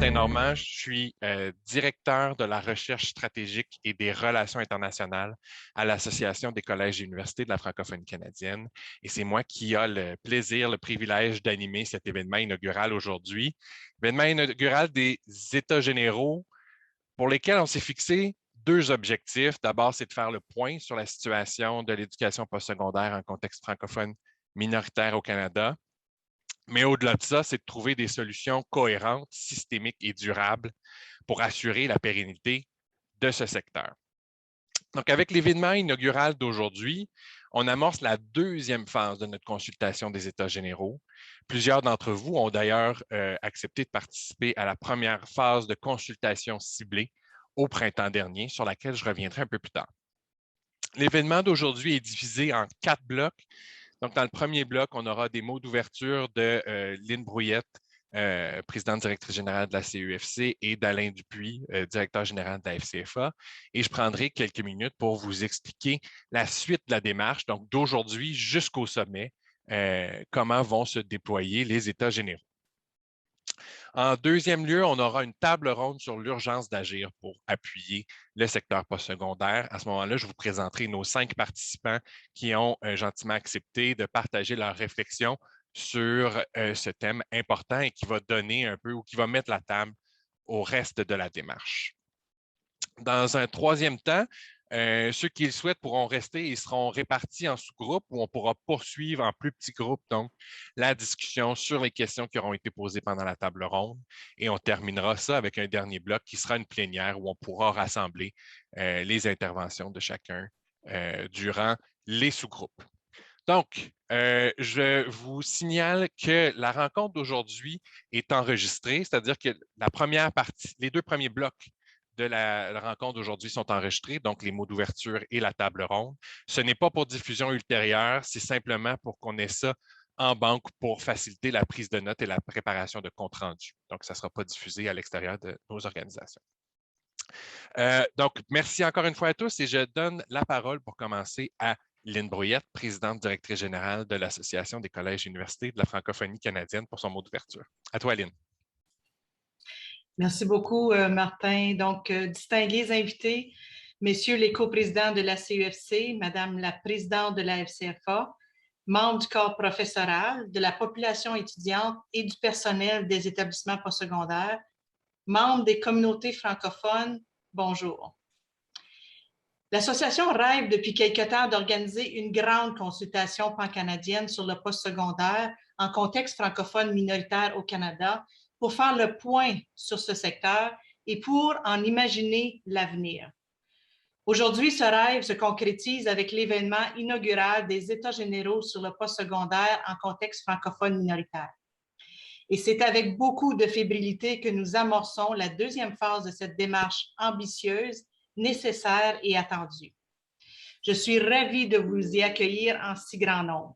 Martin Normand, je suis directeur de la recherche stratégique et des relations internationales à l'Association des collèges et universités de la francophonie canadienne. Et c'est moi qui ai le plaisir, le privilège d'animer cet événement inaugural aujourd'hui. Événement inaugural des États généraux pour lesquels on s'est fixé deux objectifs. D'abord, c'est de faire le point sur la situation de l'éducation postsecondaire en contexte francophone minoritaire au Canada. Mais au-delà de ça, c'est de trouver des solutions cohérentes, systémiques et durables pour assurer la pérennité de ce secteur. Donc, avec l'événement inaugural d'aujourd'hui, on amorce la deuxième phase de notre consultation des États généraux. Plusieurs d'entre vous ont d'ailleurs accepté de participer à la première phase de consultation ciblée au printemps dernier, sur laquelle je reviendrai un peu plus tard. L'événement d'aujourd'hui est divisé en 4 blocs. Donc, dans le premier bloc, on aura des mots d'ouverture de Lynne Brouillette, présidente directrice générale de la CEFC, et d'Alain Dupuis, directeur général de la FCFA. Et je prendrai quelques minutes pour vous expliquer la suite de la démarche, donc d'aujourd'hui jusqu'au sommet, comment vont se déployer les États généraux. En deuxième lieu, on aura une table ronde sur l'urgence d'agir pour appuyer le secteur postsecondaire. À ce moment-là, je vous présenterai nos 5 participants qui ont gentiment accepté de partager leurs réflexions sur ce thème important et qui va donner un peu ou qui va mettre la table au reste de la démarche. Dans un troisième temps, ceux qui le souhaitent pourront rester et seront répartis en sous-groupes où on pourra poursuivre en plus petits groupes donc la discussion sur les questions qui auront été posées pendant la table ronde. Et on terminera ça avec un dernier bloc qui sera une plénière où on pourra rassembler les interventions de chacun durant les sous-groupes. Donc, je vous signale que la rencontre d'aujourd'hui est enregistrée, c'est-à-dire que la première partie, les 2 premiers blocs de la rencontre d'aujourd'hui sont enregistrés, donc les mots d'ouverture et la table ronde. Ce n'est pas pour diffusion ultérieure, c'est simplement pour qu'on ait ça en banque pour faciliter la prise de notes et la préparation de comptes rendus. Donc, ça ne sera pas diffusé à l'extérieur de nos organisations. Donc, merci encore une fois à tous et je donne la parole pour commencer à Lynne Brouillette, présidente directrice générale de l'Association des collèges et universités de la francophonie canadienne pour son mot d'ouverture. À toi, Lynne. Merci beaucoup, Martin. Donc, distingués invités, messieurs les coprésidents de la CEFC, madame la présidente de la FCFA, membres du corps professoral, de la population étudiante et du personnel des établissements postsecondaires, membres des communautés francophones, bonjour. L'Association rêve depuis quelque temps d'organiser une grande consultation pan-canadienne sur le postsecondaire en contexte francophone minoritaire au Canada pour faire le point sur ce secteur et pour en imaginer l'avenir. Aujourd'hui, ce rêve se concrétise avec l'événement inaugural des États généraux sur le postsecondaire en contexte francophone minoritaire. Et c'est avec beaucoup de fébrilité que nous amorçons la deuxième phase de cette démarche ambitieuse, nécessaire et attendue. Je suis ravie de vous y accueillir en si grand nombre.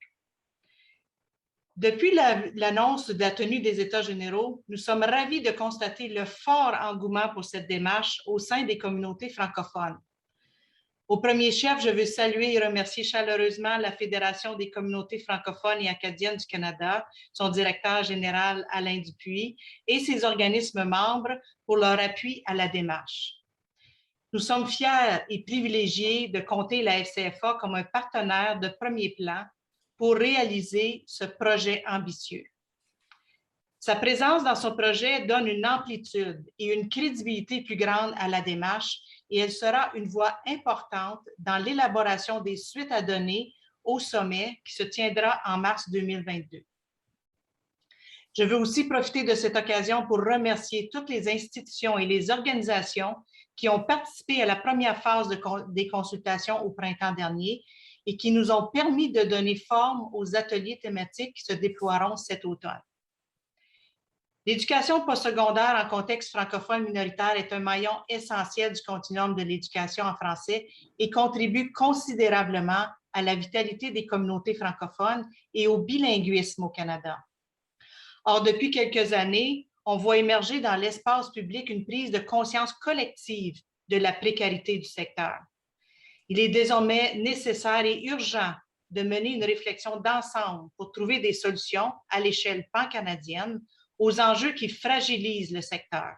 Depuis l'annonce de la tenue des États généraux, nous sommes ravis de constater le fort engouement pour cette démarche au sein des communautés francophones. Au premier chef, je veux saluer et remercier chaleureusement la Fédération des communautés francophones et acadiennes du Canada, son directeur général Alain Dupuis, et ses organismes membres pour leur appui à la démarche. Nous sommes fiers et privilégiés de compter la FCFA comme un partenaire de premier plan pour réaliser ce projet ambitieux. Sa présence dans son projet donne une amplitude et une crédibilité plus grande à la démarche et elle sera une voie importante dans l'élaboration des suites à donner au sommet qui se tiendra en mars 2022. Je veux aussi profiter de cette occasion pour remercier toutes les institutions et les organisations qui ont participé à la première phase des consultations au printemps dernier et qui nous ont permis de donner forme aux ateliers thématiques qui se déploieront cet automne. L'éducation postsecondaire en contexte francophone minoritaire est un maillon essentiel du continuum de l'éducation en français et contribue considérablement à la vitalité des communautés francophones et au bilinguisme au Canada. Or, depuis quelques années, on voit émerger dans l'espace public une prise de conscience collective de la précarité du secteur. Il est désormais nécessaire et urgent de mener une réflexion d'ensemble pour trouver des solutions à l'échelle pan-canadienne aux enjeux qui fragilisent le secteur.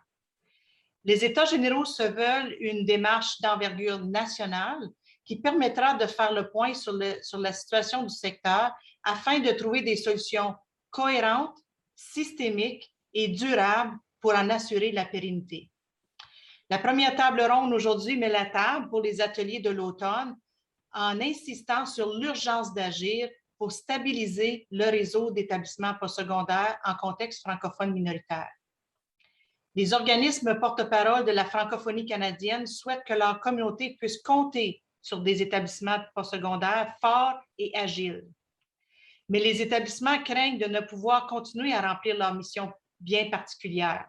Les États généraux se veulent une démarche d'envergure nationale qui permettra de faire le point sur la situation du secteur afin de trouver des solutions cohérentes, systémiques et durables pour en assurer la pérennité. La première table ronde aujourd'hui met la table pour les ateliers de l'automne en insistant sur l'urgence d'agir pour stabiliser le réseau d'établissements postsecondaires en contexte francophone minoritaire. Les organismes porte-parole de la francophonie canadienne souhaitent que leur communauté puisse compter sur des établissements postsecondaires forts et agiles. Mais les établissements craignent de ne pouvoir continuer à remplir leur mission bien particulière.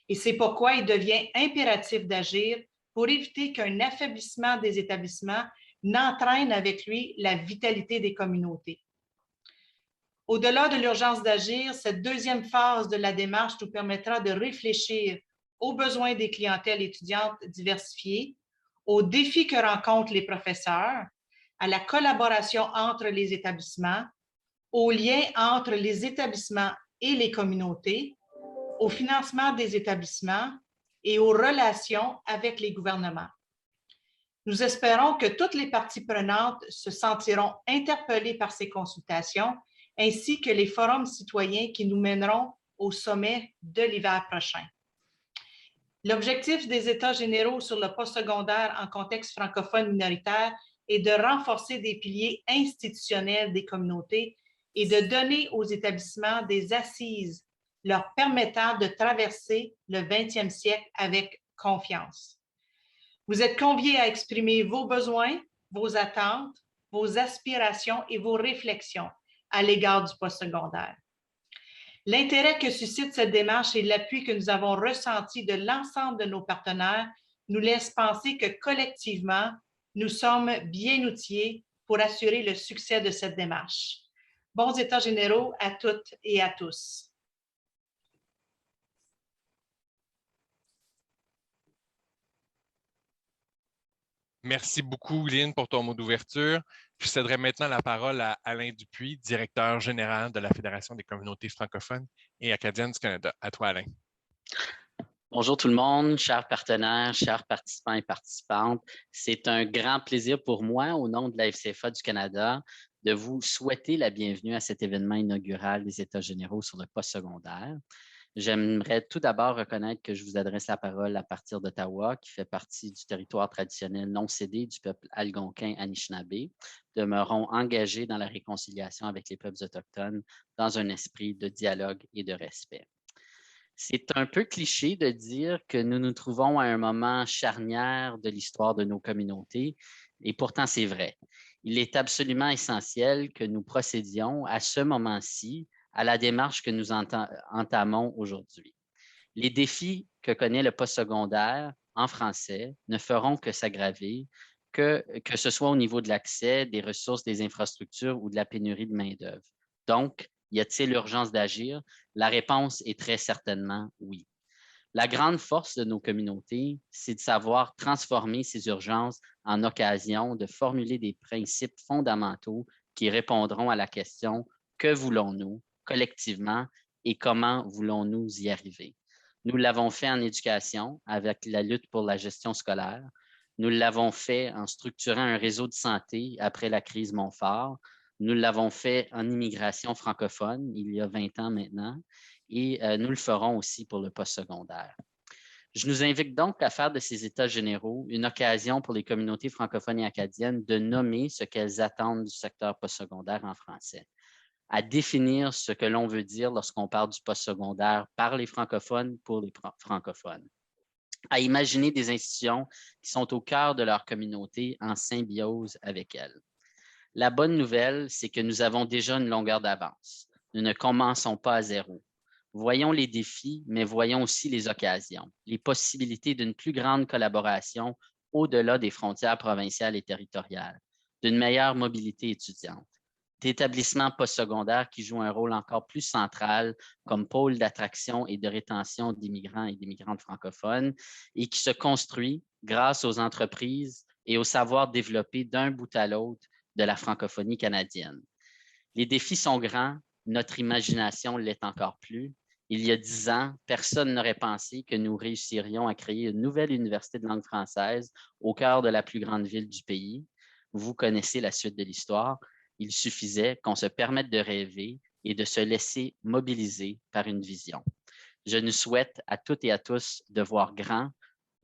Et c'est pourquoi il devient impératif d'agir pour éviter qu'un affaiblissement des établissements n'entraîne avec lui la vitalité des communautés. Au-delà de l'urgence d'agir, cette deuxième phase de la démarche nous permettra de réfléchir aux besoins des clientèles étudiantes diversifiées, aux défis que rencontrent les professeurs, à la collaboration entre les établissements, aux liens entre les établissements et les communautés, au financement des établissements et aux relations avec les gouvernements. Nous espérons que toutes les parties prenantes se sentiront interpellées par ces consultations ainsi que les forums citoyens qui nous mèneront au sommet de l'hiver prochain. L'objectif des États généraux sur le postsecondaire en contexte francophone minoritaire est de renforcer des piliers institutionnels des communautés et de donner aux établissements des assises leur permettant de traverser le 20e siècle avec confiance. Vous êtes conviés à exprimer vos besoins, vos attentes, vos aspirations et vos réflexions à l'égard du postsecondaire. L'intérêt que suscite cette démarche et l'appui que nous avons ressenti de l'ensemble de nos partenaires nous laisse penser que collectivement, nous sommes bien outillés pour assurer le succès de cette démarche. Bons États généraux à toutes et à tous. Merci beaucoup, Lynn, pour ton mot d'ouverture. Je céderai maintenant la parole à Alain Dupuis, directeur général de la Fédération des communautés francophones et acadiennes du Canada. À toi, Alain. Bonjour tout le monde, chers partenaires, chers participants et participantes. C'est un grand plaisir pour moi, au nom de la FCFA du Canada, de vous souhaiter la bienvenue à cet événement inaugural des États généraux sur le postsecondaire. J'aimerais tout d'abord reconnaître que je vous adresse la parole à partir d'Ottawa, qui fait partie du territoire traditionnel non cédé du peuple algonquin Anishinaabe, demeurons engagés dans la réconciliation avec les peuples autochtones dans un esprit de dialogue et de respect. C'est un peu cliché de dire que nous nous trouvons à un moment charnière de l'histoire de nos communautés, et pourtant c'est vrai. Il est absolument essentiel que nous procédions à ce moment-ci à la démarche que nous entamons aujourd'hui. Les défis que connaît le postsecondaire en français ne feront que s'aggraver, que ce soit au niveau de l'accès, des ressources, des infrastructures ou de la pénurie de main-d'œuvre. Donc, y a-t-il urgence d'agir? La réponse est très certainement oui. La grande force de nos communautés, c'est de savoir transformer ces urgences en occasion de formuler des principes fondamentaux qui répondront à la question « Que voulons-nous collectivement et comment voulons-nous y arriver? » Nous l'avons fait en éducation avec la lutte pour la gestion scolaire. Nous l'avons fait en structurant un réseau de santé après la crise Montfort. Nous l'avons fait en immigration francophone il y a 20 ans maintenant et nous le ferons aussi pour le postsecondaire. Je nous invite donc à faire de ces États généraux une occasion pour les communautés francophones et acadiennes de nommer ce qu'elles attendent du secteur postsecondaire en français, à définir ce que l'on veut dire lorsqu'on parle du postsecondaire par les francophones pour les francophones, à imaginer des institutions qui sont au cœur de leur communauté en symbiose avec elles. La bonne nouvelle, c'est que nous avons déjà une longueur d'avance. Nous ne commençons pas à zéro. Voyons les défis, mais voyons aussi les occasions, les possibilités d'une plus grande collaboration au-delà des frontières provinciales et territoriales, d'une meilleure mobilité étudiante, d'établissements postsecondaires qui jouent un rôle encore plus central comme pôle d'attraction et de rétention d'immigrants et d'immigrants francophones et qui se construit grâce aux entreprises et au savoir développé d'un bout à l'autre de la francophonie canadienne. Les défis sont grands, notre imagination l'est encore plus Il y a 10 ans, personne n'aurait pensé que nous réussirions à créer une nouvelle université de langue française au cœur de la plus grande ville du pays. Vous connaissez la suite de l'histoire. Il suffisait qu'on se permette de rêver et de se laisser mobiliser par une vision. Je nous souhaite à toutes et à tous de voir grand,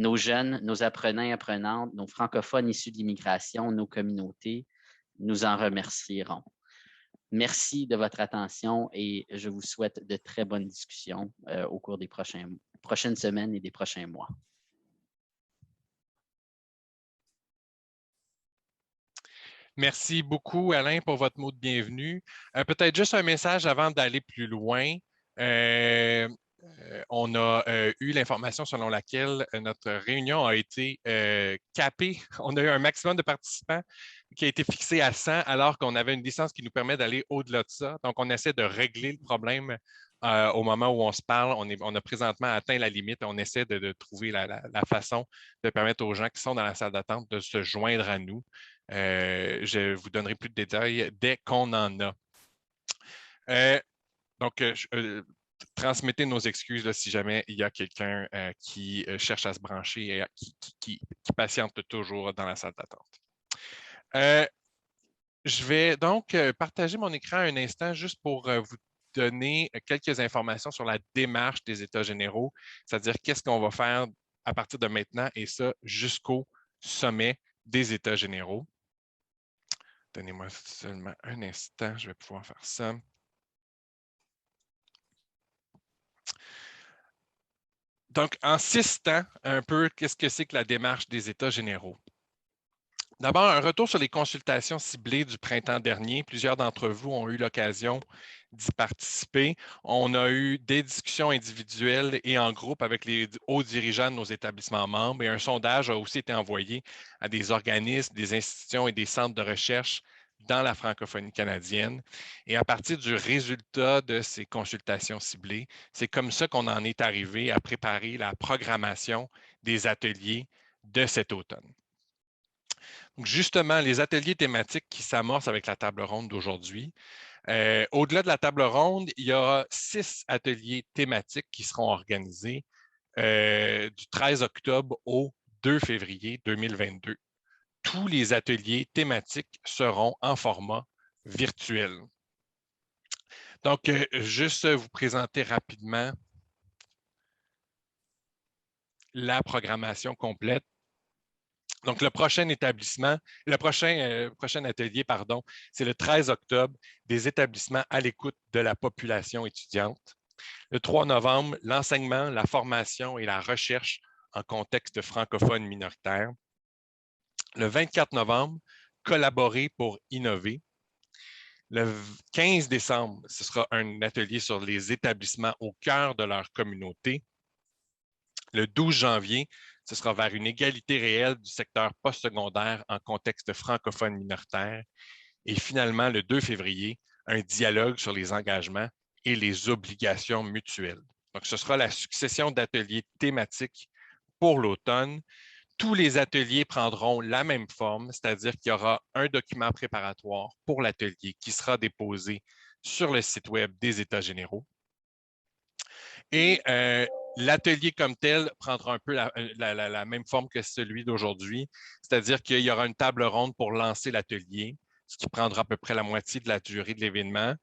nos jeunes, nos apprenants et apprenantes, nos francophones issus de l'immigration, nos communautés. Nous en remercierons. Merci de votre attention et je vous souhaite de très bonnes discussions au cours des prochaines semaines et des prochains mois. Merci beaucoup, Alain, pour votre mot de bienvenue. Peut-être juste un message avant d'aller plus loin. On a eu l'information selon laquelle notre réunion a été capée. On a eu un maximum de participants qui a été fixé à 100 alors qu'on avait une licence qui nous permet d'aller au-delà de ça. Donc, on essaie de régler le problème au moment où on se parle. On a présentement atteint la limite. On essaie de trouver la façon de permettre aux gens qui sont dans la salle d'attente de se joindre à nous. Je vous donnerai plus de détails dès qu'on en a. Donc, transmettez nos excuses là, si jamais il y a quelqu'un qui cherche à se brancher et qui patiente toujours dans la salle d'attente. Je vais donc partager mon écran un instant juste pour vous donner quelques informations sur la démarche des États généraux, c'est-à-dire qu'est-ce qu'on va faire à partir de maintenant et ça jusqu'au sommet des États généraux. Donnez-moi seulement un instant, je vais pouvoir faire ça. Donc, en 6 temps, un peu, qu'est-ce que c'est que la démarche des États généraux? D'abord, un retour sur les consultations ciblées du printemps dernier. Plusieurs d'entre vous ont eu l'occasion d'y participer. On a eu des discussions individuelles et en groupe avec les hauts dirigeants de nos établissements membres et un sondage a aussi été envoyé à des organismes, des institutions et des centres de recherche dans la francophonie canadienne. Et à partir du résultat de ces consultations ciblées, c'est comme ça qu'on en est arrivé à préparer la programmation des ateliers de cet automne. Donc justement, les ateliers thématiques qui s'amorcent avec la table ronde d'aujourd'hui. Au-delà de la table ronde, il y aura 6 ateliers thématiques qui seront organisés du 13 octobre au 2 février 2022. Tous les ateliers thématiques seront en format virtuel. Donc, juste vous présenter rapidement la programmation complète. Donc, le prochain atelier, c'est le 13 octobre, des établissements à l'écoute de la population étudiante. Le 3 novembre, l'enseignement, la formation et la recherche en contexte francophone minoritaire. Le 24 novembre, collaborer pour innover. Le 15 décembre, ce sera un atelier sur les établissements au cœur de leur communauté. Le 12 janvier, ce sera vers une égalité réelle du secteur postsecondaire en contexte francophone minoritaire. Et finalement, le 2 février, un dialogue sur les engagements et les obligations mutuelles. Donc, ce sera la succession d'ateliers thématiques pour l'automne. Tous les ateliers prendront la même forme, c'est-à-dire qu'il y aura un document préparatoire pour l'atelier qui sera déposé sur le site Web des États généraux. Et l'atelier comme tel prendra un peu la même forme que celui d'aujourd'hui, c'est-à-dire qu'il y aura une table ronde pour lancer l'atelier, ce qui prendra à peu près la moitié de la durée de l'événement.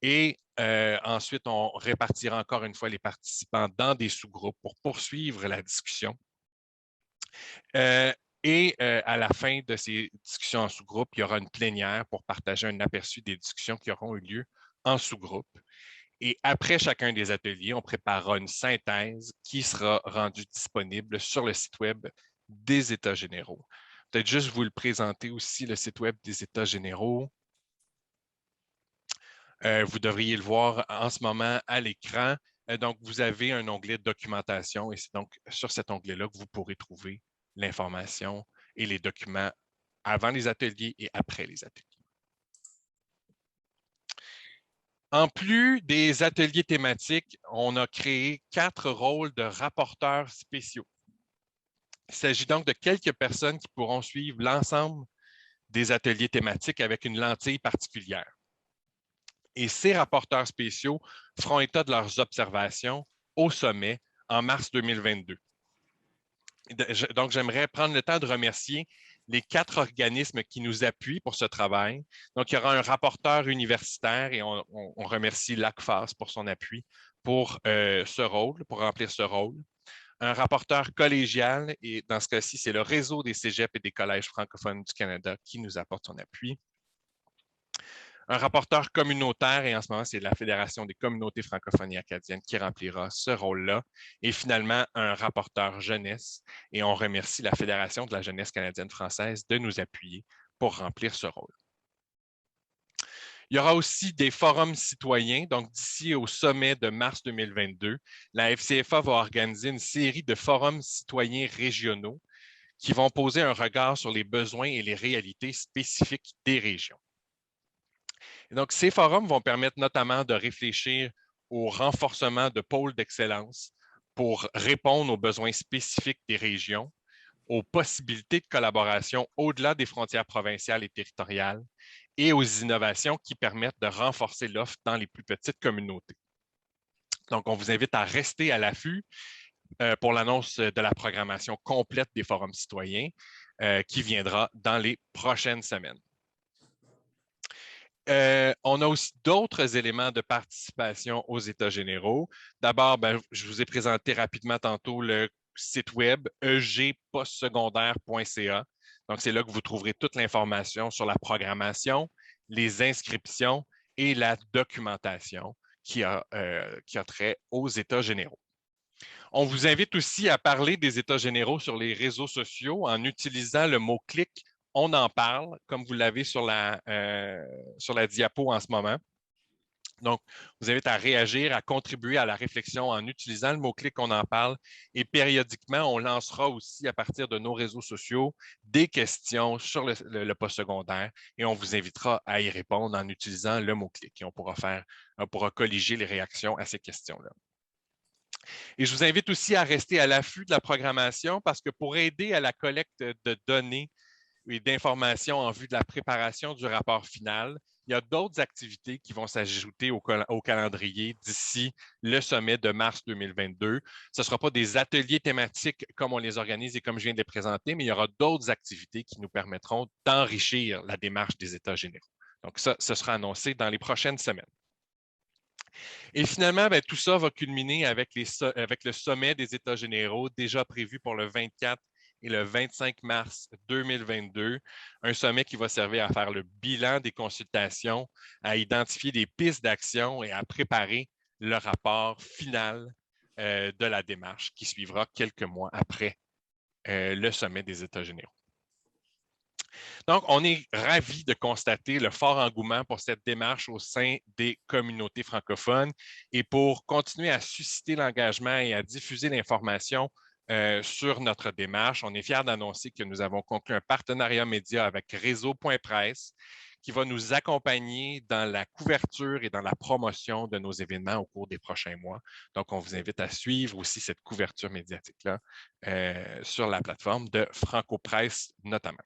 Et ensuite, on répartira encore une fois les participants dans des sous-groupes pour poursuivre la discussion. À la fin de ces discussions en sous-groupe, il y aura une plénière pour partager un aperçu des discussions qui auront eu lieu en sous-groupe. Et après chacun des ateliers, on préparera une synthèse qui sera rendue disponible sur le site Web des États généraux. Peut-être juste vous le présenter aussi, le site Web des États généraux. Vous devriez le voir en ce moment à l'écran. Donc, vous avez un onglet documentation et c'est donc sur cet onglet-là que vous pourrez trouver l'information et les documents avant les ateliers et après les ateliers. En plus des ateliers thématiques, on a créé 4 rôles de rapporteurs spéciaux. Il s'agit donc de quelques personnes qui pourront suivre l'ensemble des ateliers thématiques avec une lentille particulière. Et ces rapporteurs spéciaux feront état de leurs observations au sommet en mars 2022. Donc, j'aimerais prendre le temps de remercier les 4 organismes qui nous appuient pour ce travail. Donc, il y aura un rapporteur universitaire et on remercie l'ACFAS pour son appui pour ce rôle, pour remplir ce rôle. Un rapporteur collégial, et dans ce cas-ci, c'est le réseau des cégeps et des collèges francophones du Canada qui nous apporte son appui. Un rapporteur communautaire, et en ce moment, c'est la Fédération des communautés francophones et acadiennes qui remplira ce rôle-là. Et finalement, un rapporteur jeunesse, et on remercie la Fédération de la jeunesse canadienne-française de nous appuyer pour remplir ce rôle. Il y aura aussi des forums citoyens. Donc, d'ici au sommet de mars 2022, la FCFA va organiser une série de forums citoyens régionaux qui vont poser un regard sur les besoins et les réalités spécifiques des régions. Et donc, ces forums vont permettre notamment de réfléchir au renforcement de pôles d'excellence pour répondre aux besoins spécifiques des régions, aux possibilités de collaboration au-delà des frontières provinciales et territoriales et aux innovations qui permettent de renforcer l'offre dans les plus petites communautés. Donc, on vous invite à rester à l'affût pour l'annonce de la programmation complète des forums citoyens qui viendra dans les prochaines semaines. On a aussi d'autres éléments de participation aux États généraux. D'abord, je vous ai présenté rapidement tantôt le site web egpostsecondaire.ca. Donc, c'est là que vous trouverez toute l'information sur la programmation, les inscriptions et la documentation qui a trait aux États généraux. On vous invite aussi à parler des États généraux sur les réseaux sociaux en utilisant le mot-clic « On en parle », comme vous l'avez sur la diapo en ce moment. Donc, je vous invite à réagir, à contribuer à la réflexion en utilisant le mot-clic « On en parle » et périodiquement, on lancera aussi à partir de nos réseaux sociaux des questions sur le postsecondaire et on vous invitera à y répondre en utilisant le mot-clic et on pourra colliger les réactions à ces questions-là. Et je vous invite aussi à rester à l'affût de la programmation parce que pour aider à la collecte de données et d'informations en vue de la préparation du rapport final, il y a d'autres activités qui vont s'ajouter au calendrier d'ici le sommet de mars 2022. Ce ne sera pas des ateliers thématiques comme on les organise et comme je viens de les présenter, mais il y aura d'autres activités qui nous permettront d'enrichir la démarche des États généraux. Donc ça, ce sera annoncé dans les prochaines semaines. Et finalement, tout ça va culminer avec le sommet des États généraux déjà prévu pour le 24 et le 25 mars 2022, un sommet qui va servir à faire le bilan des consultations, à identifier des pistes d'action et à préparer le rapport final de la démarche qui suivra quelques mois après le sommet des États généraux. Donc, on est ravis de constater le fort engouement pour cette démarche au sein des communautés francophones et pour continuer à susciter l'engagement et à diffuser l'information sur notre démarche. On est fiers d'annoncer que nous avons conclu un partenariat média avec Réseau.presse qui va nous accompagner dans la couverture et dans la promotion de nos événements au cours des prochains mois. Donc, on vous invite à suivre aussi cette couverture médiatique-là sur la plateforme de Franco-Presse notamment.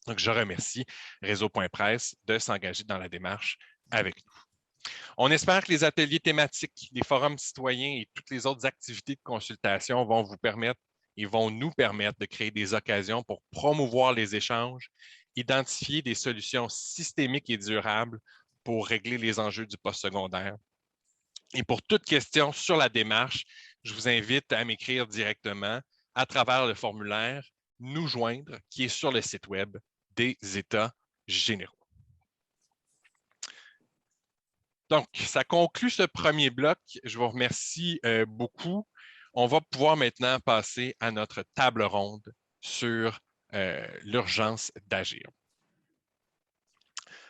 Donc, je remercie Réseau.presse de s'engager dans la démarche avec nous. On espère que les ateliers thématiques, les forums citoyens et toutes les autres activités de consultation vont vous permettre et vont nous permettre de créer des occasions pour promouvoir les échanges, identifier des solutions systémiques et durables pour régler les enjeux du postsecondaire. Et pour toute question sur la démarche, je vous invite à m'écrire directement à travers le formulaire « Nous joindre » qui est sur le site web des États généraux. Donc, ça conclut ce premier bloc. Je vous remercie beaucoup. On va pouvoir maintenant passer à notre table ronde sur l'urgence d'agir.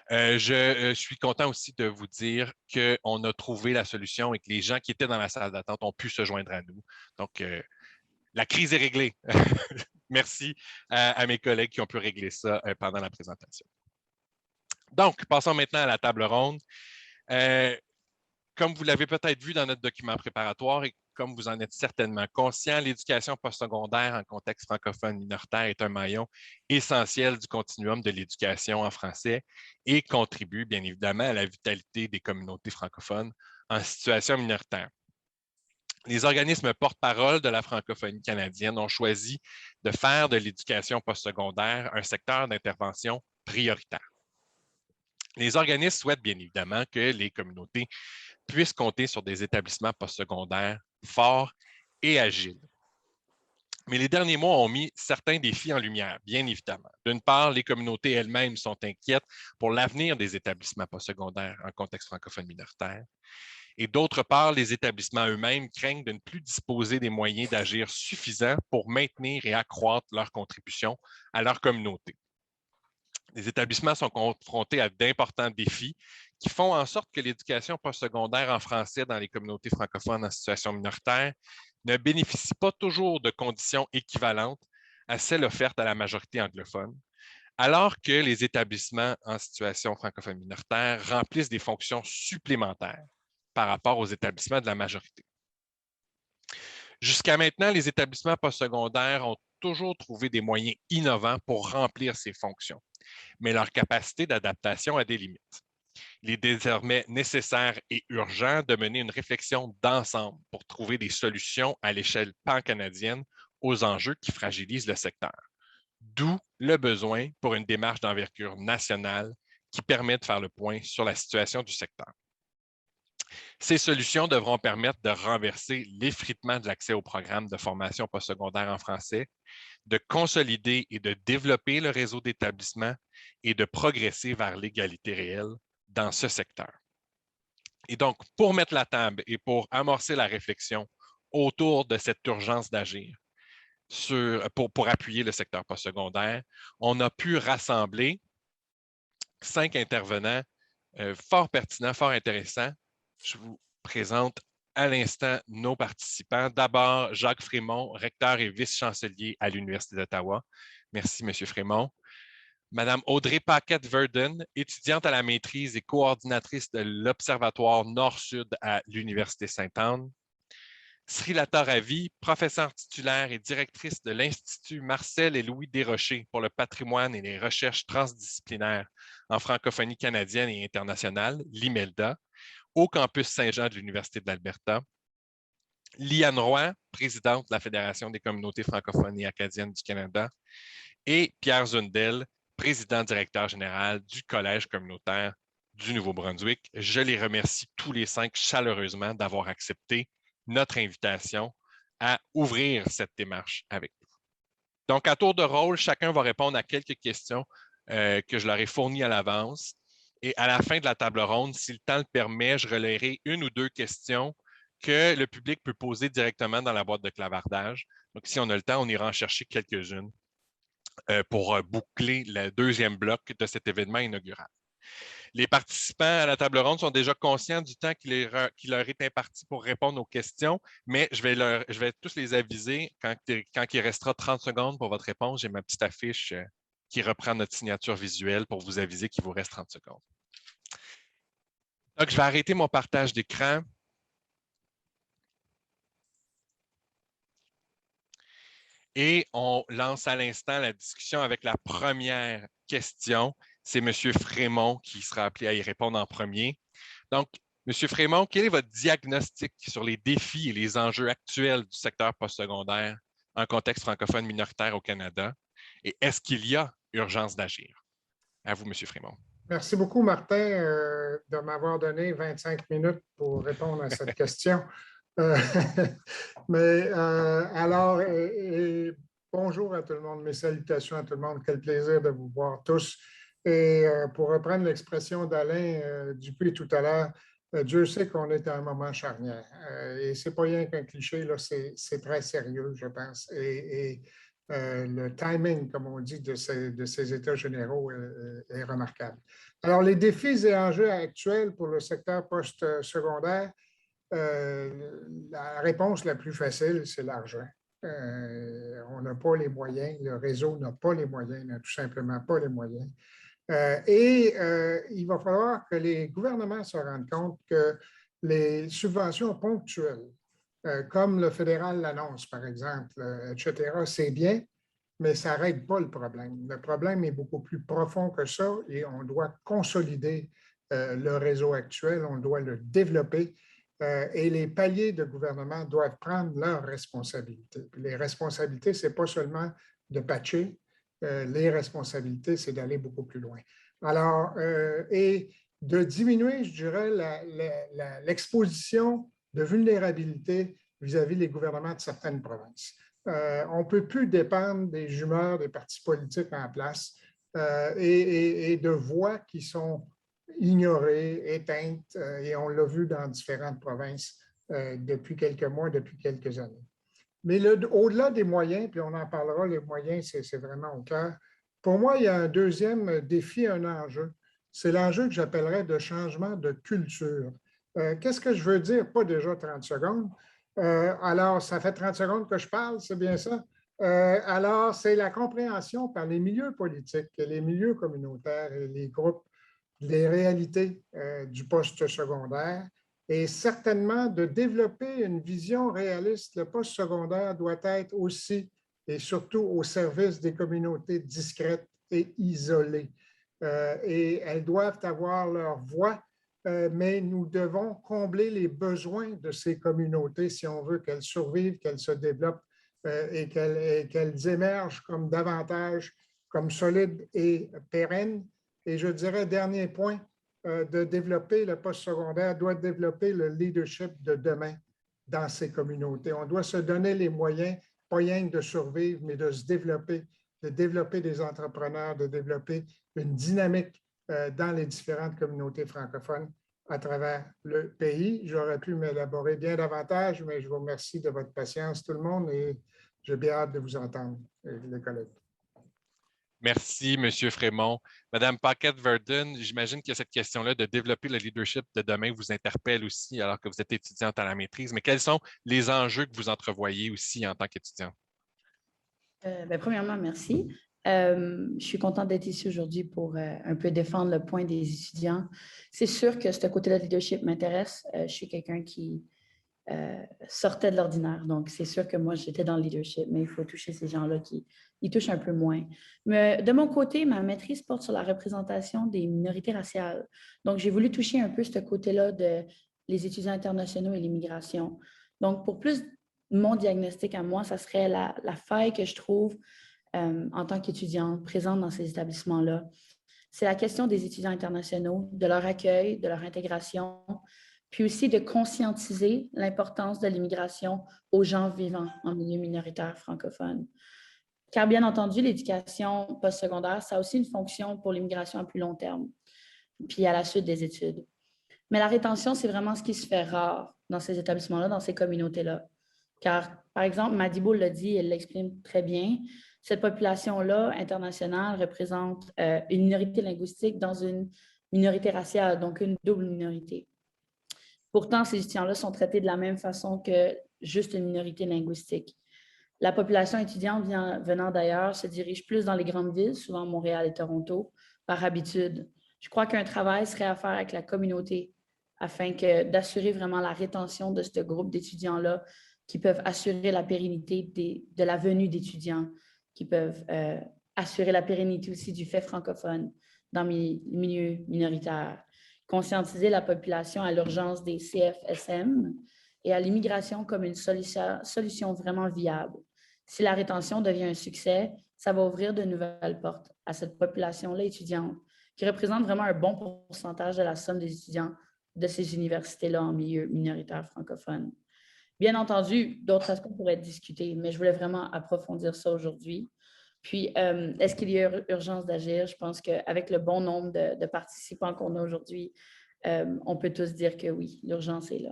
Je suis content aussi de vous dire qu'on a trouvé la solution et que les gens qui étaient dans la salle d'attente ont pu se joindre à nous. Donc, la crise est réglée. Merci à mes collègues qui ont pu régler ça pendant la présentation. Donc, passons maintenant à la table ronde. Comme vous l'avez peut-être vu dans notre document préparatoire et comme vous en êtes certainement conscient, l'éducation postsecondaire en contexte francophone minoritaire est un maillon essentiel du continuum de l'éducation en français et contribue bien évidemment à la vitalité des communautés francophones en situation minoritaire. Les organismes porte-parole de la francophonie canadienne ont choisi de faire de l'éducation postsecondaire un secteur d'intervention prioritaire. Les organismes souhaitent bien évidemment que les communautés puissent compter sur des établissements postsecondaires forts et agiles. Mais les derniers mois ont mis certains défis en lumière, bien évidemment. D'une part, les communautés elles-mêmes sont inquiètes pour l'avenir des établissements postsecondaires en contexte francophone minoritaire. Et d'autre part, les établissements eux-mêmes craignent de ne plus disposer des moyens d'agir suffisants pour maintenir et accroître leur contribution à leur communauté. Les établissements sont confrontés à d'importants défis qui font en sorte que l'éducation postsecondaire en français dans les communautés francophones en situation minoritaire ne bénéficie pas toujours de conditions équivalentes à celles offertes à la majorité anglophone, alors que les établissements en situation francophone minoritaire remplissent des fonctions supplémentaires par rapport aux établissements de la majorité. Jusqu'à maintenant, les établissements postsecondaires ont toujours trouvé des moyens innovants pour remplir ces fonctions, mais leur capacité d'adaptation a des limites. Il est désormais nécessaire et urgent de mener une réflexion d'ensemble pour trouver des solutions à l'échelle pan-canadienne aux enjeux qui fragilisent le secteur. D'où le besoin pour une démarche d'envergure nationale qui permet de faire le point sur la situation du secteur. Ces solutions devront permettre de renverser l'effritement de l'accès au programme de formation postsecondaire en français, de consolider et de développer le réseau d'établissements et de progresser vers l'égalité réelle dans ce secteur. Et donc, pour mettre la table et pour amorcer la réflexion autour de cette urgence d'agir pour appuyer le secteur postsecondaire, on a pu rassembler 5 intervenants fort pertinents, fort intéressants. Je vous présente à l'instant nos participants. D'abord, Jacques Frémont, recteur et vice-chancelier à l'Université d'Ottawa. Merci, M. Frémont. Madame Audrey Paquette-Verden, étudiante à la maîtrise et coordinatrice de l'Observatoire Nord-Sud à l'Université Sainte-Anne. Srilata Ravi, professeure titulaire et directrice de l'Institut Marcel et Louis Desrochers pour le patrimoine et les recherches transdisciplinaires en francophonie canadienne et internationale, l'IMELDA, au campus Saint-Jean de l'Université de l'Alberta. Liane Roy, présidente de la Fédération des communautés francophones et acadiennes du Canada. Et Pierre Zundel, président-directeur général du Collège communautaire du Nouveau-Brunswick. Je les remercie tous les 5 chaleureusement d'avoir accepté notre invitation à ouvrir cette démarche avec nous. Donc, à tour de rôle, chacun va répondre à quelques questions que je leur ai fournies à l'avance. Et à la fin de la table ronde, si le temps le permet, je relayerai 1 ou 2 questions que le public peut poser directement dans la boîte de clavardage. Donc, si on a le temps, on ira en chercher quelques-unes pour boucler le 2e bloc de cet événement inaugural. Les participants à la table ronde sont déjà conscients du temps qui leur est imparti pour répondre aux questions, mais je vais tous les aviser quand il restera 30 secondes pour votre réponse. J'ai ma petite affiche qui reprend notre signature visuelle pour vous aviser qu'il vous reste 30 secondes. Donc, je vais arrêter mon partage d'écran. Et on lance à l'instant la discussion avec la première question. C'est M. Frémont qui sera appelé à y répondre en premier. Donc, M. Frémont, quel est votre diagnostic sur les défis et les enjeux actuels du secteur postsecondaire en contexte francophone minoritaire au Canada? Et est-ce qu'il y a urgence d'agir? À vous, M. Frémont. Merci beaucoup, Martin, de m'avoir donné 25 minutes pour répondre à cette question. Alors, bonjour à tout le monde, mes salutations à tout le monde. Quel plaisir de vous voir tous. Et pour reprendre l'expression d'Alain Dupuis tout à l'heure, Dieu sait qu'on est à un moment charnière. Et ce n'est pas rien qu'un cliché, c'est très sérieux, je pense. Et le timing, comme on dit, de ces états généraux est remarquable. Alors, les défis et enjeux actuels pour le secteur postsecondaire, la réponse la plus facile, c'est l'argent. On n'a pas les moyens, le réseau n'a pas les moyens, n'a tout simplement pas les moyens. Il va falloir que les gouvernements se rendent compte que les subventions ponctuelles comme le fédéral l'annonce, par exemple, etc., c'est bien, mais ça ne règle pas le problème. Le problème est beaucoup plus profond que ça et on doit consolider le réseau actuel, on doit le développer et les paliers de gouvernement doivent prendre leurs responsabilités. Puis les responsabilités, ce n'est pas seulement de patcher, les responsabilités, c'est d'aller beaucoup plus loin. Alors, et de diminuer, je dirais, l'exposition de vulnérabilité vis-à-vis des gouvernements de certaines provinces. On ne peut plus dépendre des humeurs des partis politiques en place et de voix qui sont ignorées, éteintes, et on l'a vu dans différentes provinces depuis quelques mois, depuis quelques années. Mais au-delà des moyens, puis on en parlera, les moyens, c'est vraiment au cœur. Pour moi, il y a un deuxième défi, un enjeu. C'est l'enjeu que j'appellerais de changement de culture. Qu'est-ce que je veux dire? Pas déjà 30 secondes. Alors, ça fait 30 secondes que je parle, c'est bien ça? Alors, c'est la compréhension par les milieux politiques, les milieux communautaires et les groupes des réalités du post-secondaire et certainement de développer une vision réaliste. Le post-secondaire doit être aussi et surtout au service des communautés discrètes et isolées. Et elles doivent avoir leur voix, mais nous devons combler les besoins de ces communautés si on veut qu'elles survivent, qu'elles se développent et qu'elles émergent comme davantage, comme solides et pérennes. Et je dirais, dernier point, de développer le postsecondaire doit développer le leadership de demain dans ces communautés. On doit se donner les moyens, pas rien de survivre, mais de se développer, de développer des entrepreneurs, de développer une dynamique dans les différentes communautés francophones à travers le pays. J'aurais pu m'élaborer bien davantage, mais je vous remercie de votre patience, tout le monde, et j'ai bien hâte de vous entendre, les collègues. Merci, M. Frémont. Madame Paquette-Verdun, j'imagine que cette question-là de développer le leadership de demain vous interpelle aussi alors que vous êtes étudiante à la maîtrise, mais quels sont les enjeux que vous entrevoyez aussi en tant qu'étudiante? Premièrement, merci. Je suis contente d'être ici aujourd'hui pour un peu défendre le point des étudiants. C'est sûr que ce côté-là de leadership m'intéresse. Je suis quelqu'un qui sortait de l'ordinaire. Donc, c'est sûr que moi, j'étais dans le leadership, mais il faut toucher ces gens-là qui y touchent un peu moins. Mais de mon côté, ma maîtrise porte sur la représentation des minorités raciales. Donc, j'ai voulu toucher un peu ce côté-là de les étudiants internationaux et l'immigration. Donc, pour plus mon diagnostic à moi, ça serait la faille que je trouve en tant qu'étudiante présente dans ces établissements-là. C'est la question des étudiants internationaux, de leur accueil, de leur intégration, puis aussi de conscientiser l'importance de l'immigration aux gens vivant en milieu minoritaire francophone. Car bien entendu, l'éducation postsecondaire, ça a aussi une fonction pour l'immigration à plus long terme, puis à la suite des études. Mais la rétention, c'est vraiment ce qui se fait rare dans ces établissements-là, dans ces communautés-là. Car, par exemple, Madibo l'a dit, elle l'exprime très bien, cette population-là internationale représente une minorité linguistique dans une minorité raciale, donc une double minorité. Pourtant, ces étudiants-là sont traités de la même façon que juste une minorité linguistique. La population étudiante venant d'ailleurs se dirige plus dans les grandes villes, souvent Montréal et Toronto, par habitude. Je crois qu'un travail serait à faire avec la communauté afin d'assurer vraiment la rétention de ce groupe d'étudiants-là qui peuvent assurer la pérennité de la venue d'étudiants, qui peuvent assurer la pérennité aussi du fait francophone dans les milieux minoritaires. Conscientiser la population à l'urgence des CFSM et à l'immigration comme une solution vraiment viable. Si la rétention devient un succès, ça va ouvrir de nouvelles portes à cette population-là étudiante, qui représente vraiment un bon pourcentage de la somme des étudiants de ces universités-là en milieu minoritaire francophone. Bien entendu, d'autres aspects pourraient être discutés, mais je voulais vraiment approfondir ça aujourd'hui. Puis, est-ce qu'il y a urgence d'agir? Je pense qu'avec le bon nombre de participants qu'on a aujourd'hui, on peut tous dire que oui, l'urgence est là.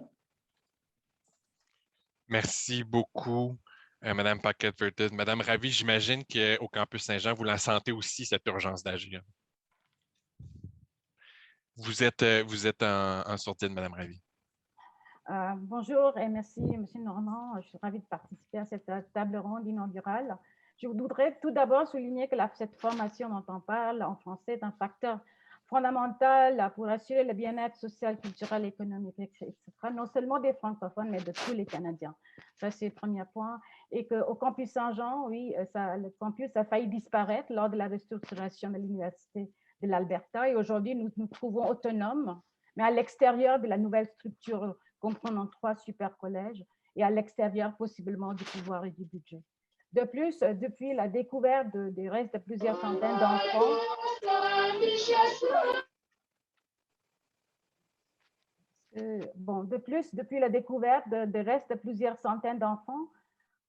Merci beaucoup, Mme Paquette-Verdun. Madame Ravi, j'imagine qu'au Campus Saint-Jean, vous la sentez aussi, cette urgence d'agir. Vous êtes en sourdine, Mme Ravi. Bonjour et merci, M. Normand. Je suis ravie de participer à cette table ronde inaugurale. Je voudrais tout d'abord souligner que cette formation dont on parle en français est un facteur fondamentale pour assurer le bien-être social, culturel, économique, etc. Non seulement des francophones, mais de tous les Canadiens. Ça, c'est le premier point. Et qu'au campus Saint-Jean, oui, le campus a failli disparaître lors de la restructuration de l'Université de l'Alberta. Et aujourd'hui, nous nous trouvons autonomes, mais à l'extérieur de la nouvelle structure comprenant 3 super collèges et à l'extérieur possiblement du pouvoir et du budget. De plus, depuis la découverte des restes de plusieurs centaines d'enfants, depuis la découverte des restes de plusieurs centaines d'enfants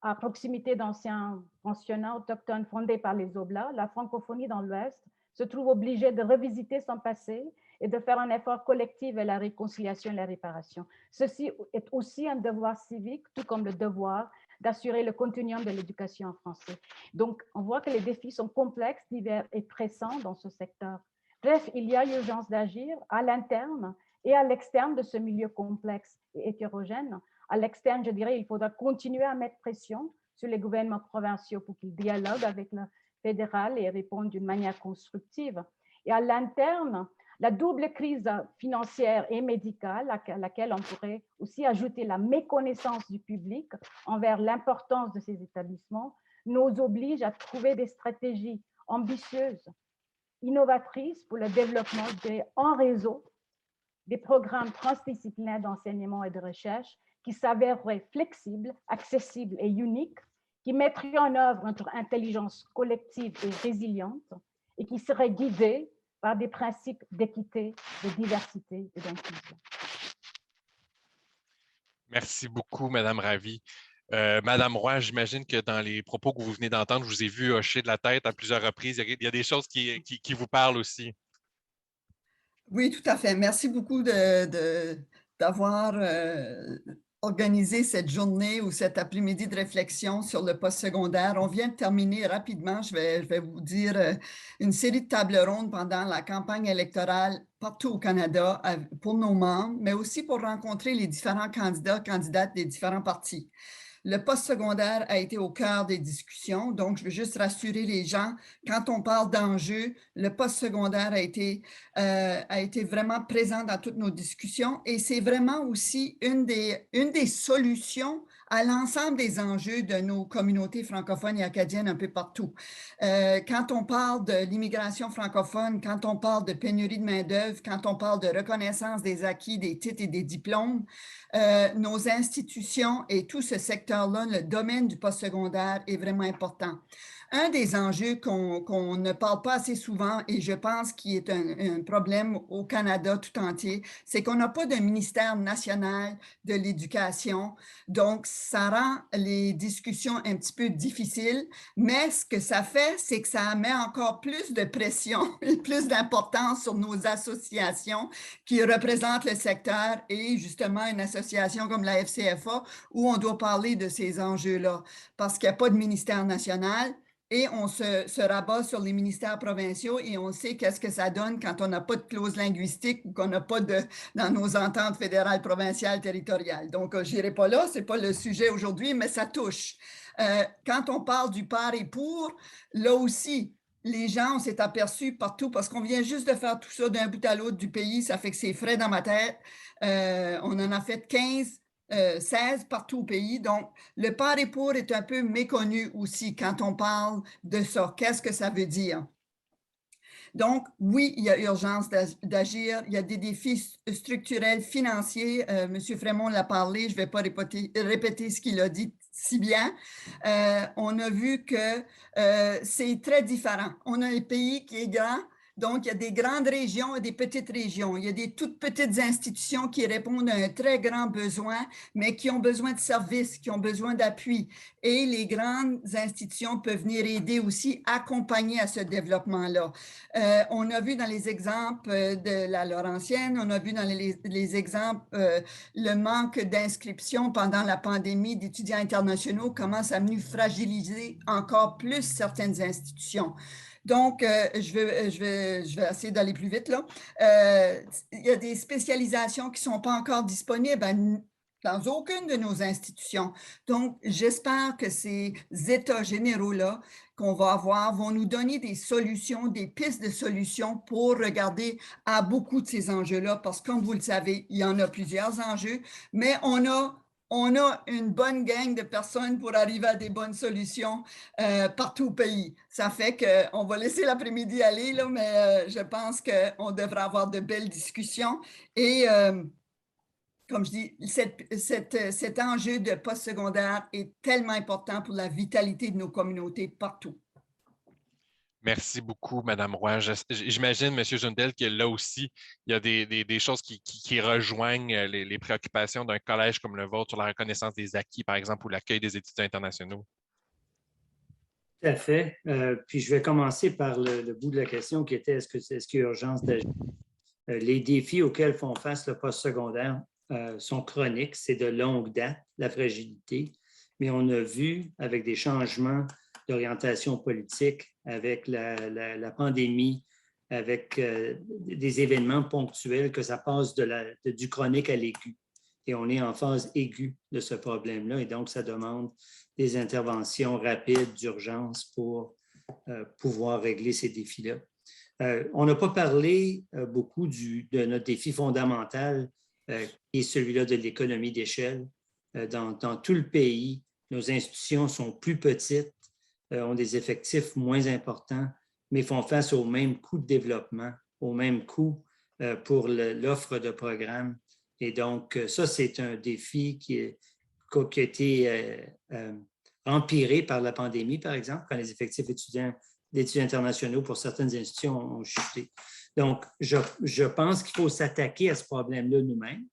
à proximité d'anciens pensionnats autochtones fondés par les Oblats, la francophonie dans l'Ouest se trouve obligée de revisiter son passé et de faire un effort collectif vers la réconciliation et la réparation. Ceci est aussi un devoir civique, tout comme le devoir d'assurer le continuum de l'éducation en français. Donc, on voit que les défis sont complexes, divers et pressants dans ce secteur. Bref, il y a urgence d'agir à l'interne et à l'externe de ce milieu complexe et hétérogène. À l'externe, je dirais, il faudra continuer à mettre pression sur les gouvernements provinciaux pour qu'ils dialoguent avec le fédéral et répondent d'une manière constructive. Et à l'interne, la double crise financière et médicale, à laquelle on pourrait aussi ajouter la méconnaissance du public envers l'importance de ces établissements, nous oblige à trouver des stratégies ambitieuses, innovatrices pour le développement en réseau des programmes transdisciplinaires d'enseignement et de recherche qui s'avéreraient flexibles, accessibles et uniques, qui mettraient en œuvre notre intelligence collective et résiliente et qui seraient guidés par des principes d'équité, de diversité et d'inclusion. Merci beaucoup, Madame Ravi. Madame Roy, j'imagine que dans les propos que vous venez d'entendre, je vous ai vu hocher de la tête à plusieurs reprises. Il y a des choses qui vous parlent aussi. Oui, tout à fait. Merci beaucoup d'avoir organisé cette journée ou cet après-midi de réflexion sur le postsecondaire. On vient de terminer rapidement, je vais vous dire, une série de tables rondes pendant la campagne électorale partout au Canada pour nos membres, mais aussi pour rencontrer les différents candidats, candidates des différents partis. Le postsecondaire a été au cœur des discussions, donc je veux juste rassurer les gens, quand on parle d'enjeux, le postsecondaire a été vraiment présent dans toutes nos discussions et c'est vraiment aussi une des solutions à l'ensemble des enjeux de nos communautés francophones et acadiennes un peu partout. Quand on parle de l'immigration francophone, quand on parle de pénurie de main-d'œuvre, quand on parle de reconnaissance des acquis, des titres et des diplômes, nos institutions et tout ce secteur-là, le domaine du postsecondaire est vraiment important. Un des enjeux qu'on ne parle pas assez souvent, et je pense qu'il est un problème au Canada tout entier, c'est qu'on n'a pas de ministère national de l'éducation. Donc, ça rend les discussions un petit peu difficiles, mais ce que ça fait, c'est que ça met encore plus de pression et plus d'importance sur nos associations qui représentent le secteur et justement une association comme la FCFA où on doit parler de ces enjeux-là parce qu'il n'y a pas de ministère national. Et on se rabat sur les ministères provinciaux et on sait qu'est-ce que ça donne quand on n'a pas de clause linguistique ou qu'on n'a pas dans nos ententes fédérales, provinciales, territoriales. Donc, je n'irai pas là, ce n'est pas le sujet aujourd'hui, mais ça touche. Quand on parle du par et pour, là aussi, les gens, on s'est aperçus partout parce qu'on vient juste de faire tout ça d'un bout à l'autre du pays, ça fait que c'est frais dans ma tête. On en a fait 15. 16 partout au pays. Donc, le par et pour est un peu méconnu aussi quand on parle de ça. Qu'est-ce que ça veut dire? Donc, oui, il y a urgence d'agir. Il y a des défis structurels, financiers. M. Frémont l'a parlé, je ne vais pas répéter ce qu'il a dit si bien. On a vu que c'est très différent. On a un pays qui est grand. Donc, il y a des grandes régions et des petites régions. Il y a des toutes petites institutions qui répondent à un très grand besoin, mais qui ont besoin de services, qui ont besoin d'appui. Et les grandes institutions peuvent venir aider aussi, accompagner à ce développement-là. On a vu dans les exemples de la Laurentienne, on a vu dans les exemples le manque d'inscription pendant la pandémie d'étudiants internationaux, comment ça a venu fragiliser encore plus certaines institutions. Donc, je vais essayer d'aller plus vite là. Il y a des spécialisations qui ne sont pas encore disponibles. dans aucune de nos institutions. Donc, j'espère que ces états généraux-là qu'on va avoir vont nous donner des solutions, des pistes de solutions pour regarder à beaucoup de ces enjeux-là, parce que comme vous le savez, il y en a plusieurs enjeux, mais on a une bonne gang de personnes pour arriver à des bonnes solutions partout au pays. Ça fait qu'on va laisser l'après-midi aller, là, mais je pense qu'on devrait avoir de belles discussions. Et comme je dis, cet enjeu de postsecondaire est tellement important pour la vitalité de nos communautés partout. Merci beaucoup, Mme Roy. J'imagine, M. Jundel, que là aussi, il y a des choses qui rejoignent les préoccupations d'un collège comme le vôtre sur la reconnaissance des acquis, par exemple, ou l'accueil des étudiants internationaux. Tout à fait. Puis je vais commencer par le bout de la question qui était est-ce qu'il y a urgence d'agir? Les défis auxquels font face le postsecondaire sont chroniques, c'est de longue date, la fragilité, mais on a vu avec des changements d'orientation politique, avec la pandémie, avec des événements ponctuels, que ça passe du chronique à l'aigu. Et on est en phase aiguë de ce problème-là, et donc ça demande des interventions rapides d'urgence pour pouvoir régler ces défis-là. On n'a pas parlé beaucoup de notre défi fondamental, qui est celui-là de l'économie d'échelle. Dans tout le pays, nos institutions sont plus petites, ont des effectifs moins importants, mais font face au même coût de développement, au même coût pour l'offre de programmes. Et donc, ça, c'est un défi qui a été empiré par la pandémie, par exemple, quand les effectifs d'étudiants internationaux pour certaines institutions ont chuté. Donc, je pense qu'il faut s'attaquer à ce problème-là nous-mêmes.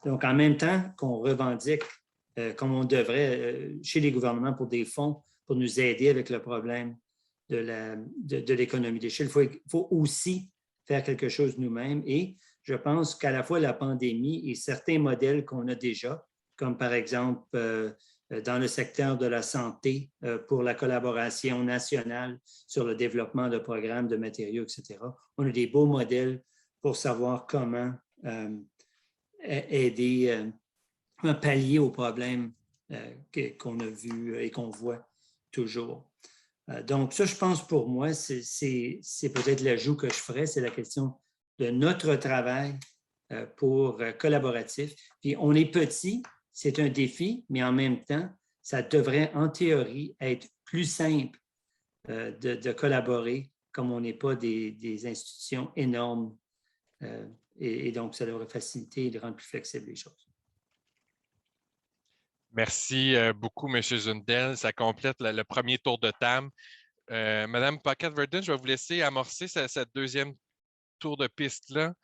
Donc, en même temps qu'on revendique, comme on devrait, chez les gouvernements pour des fonds pour nous aider avec le problème de l'économie d'échelle, il faut aussi faire quelque chose nous-mêmes. Et je pense qu'à la fois la pandémie et certains modèles qu'on a déjà, comme par exemple dans le secteur de la santé, pour la collaboration nationale sur le développement de programmes, de matériaux, etc. On a des beaux modèles pour savoir comment aider à pallier aux problèmes qu'on a vus et qu'on voit toujours. Donc, ça, je pense pour moi, c'est peut-être l'ajout que je ferais, c'est la question de notre travail pour collaboratif. Puis, on est petit, c'est un défi, mais en même temps, ça devrait, en théorie, être plus simple de collaborer comme on n'est pas des institutions énormes. Et donc, ça devrait faciliter et rendre plus flexibles les choses. Merci beaucoup, M. Jundel. Ça complète le premier tour de table. Mme Paquette-Verdun, je vais vous laisser amorcer cette deuxième tour de piste-là.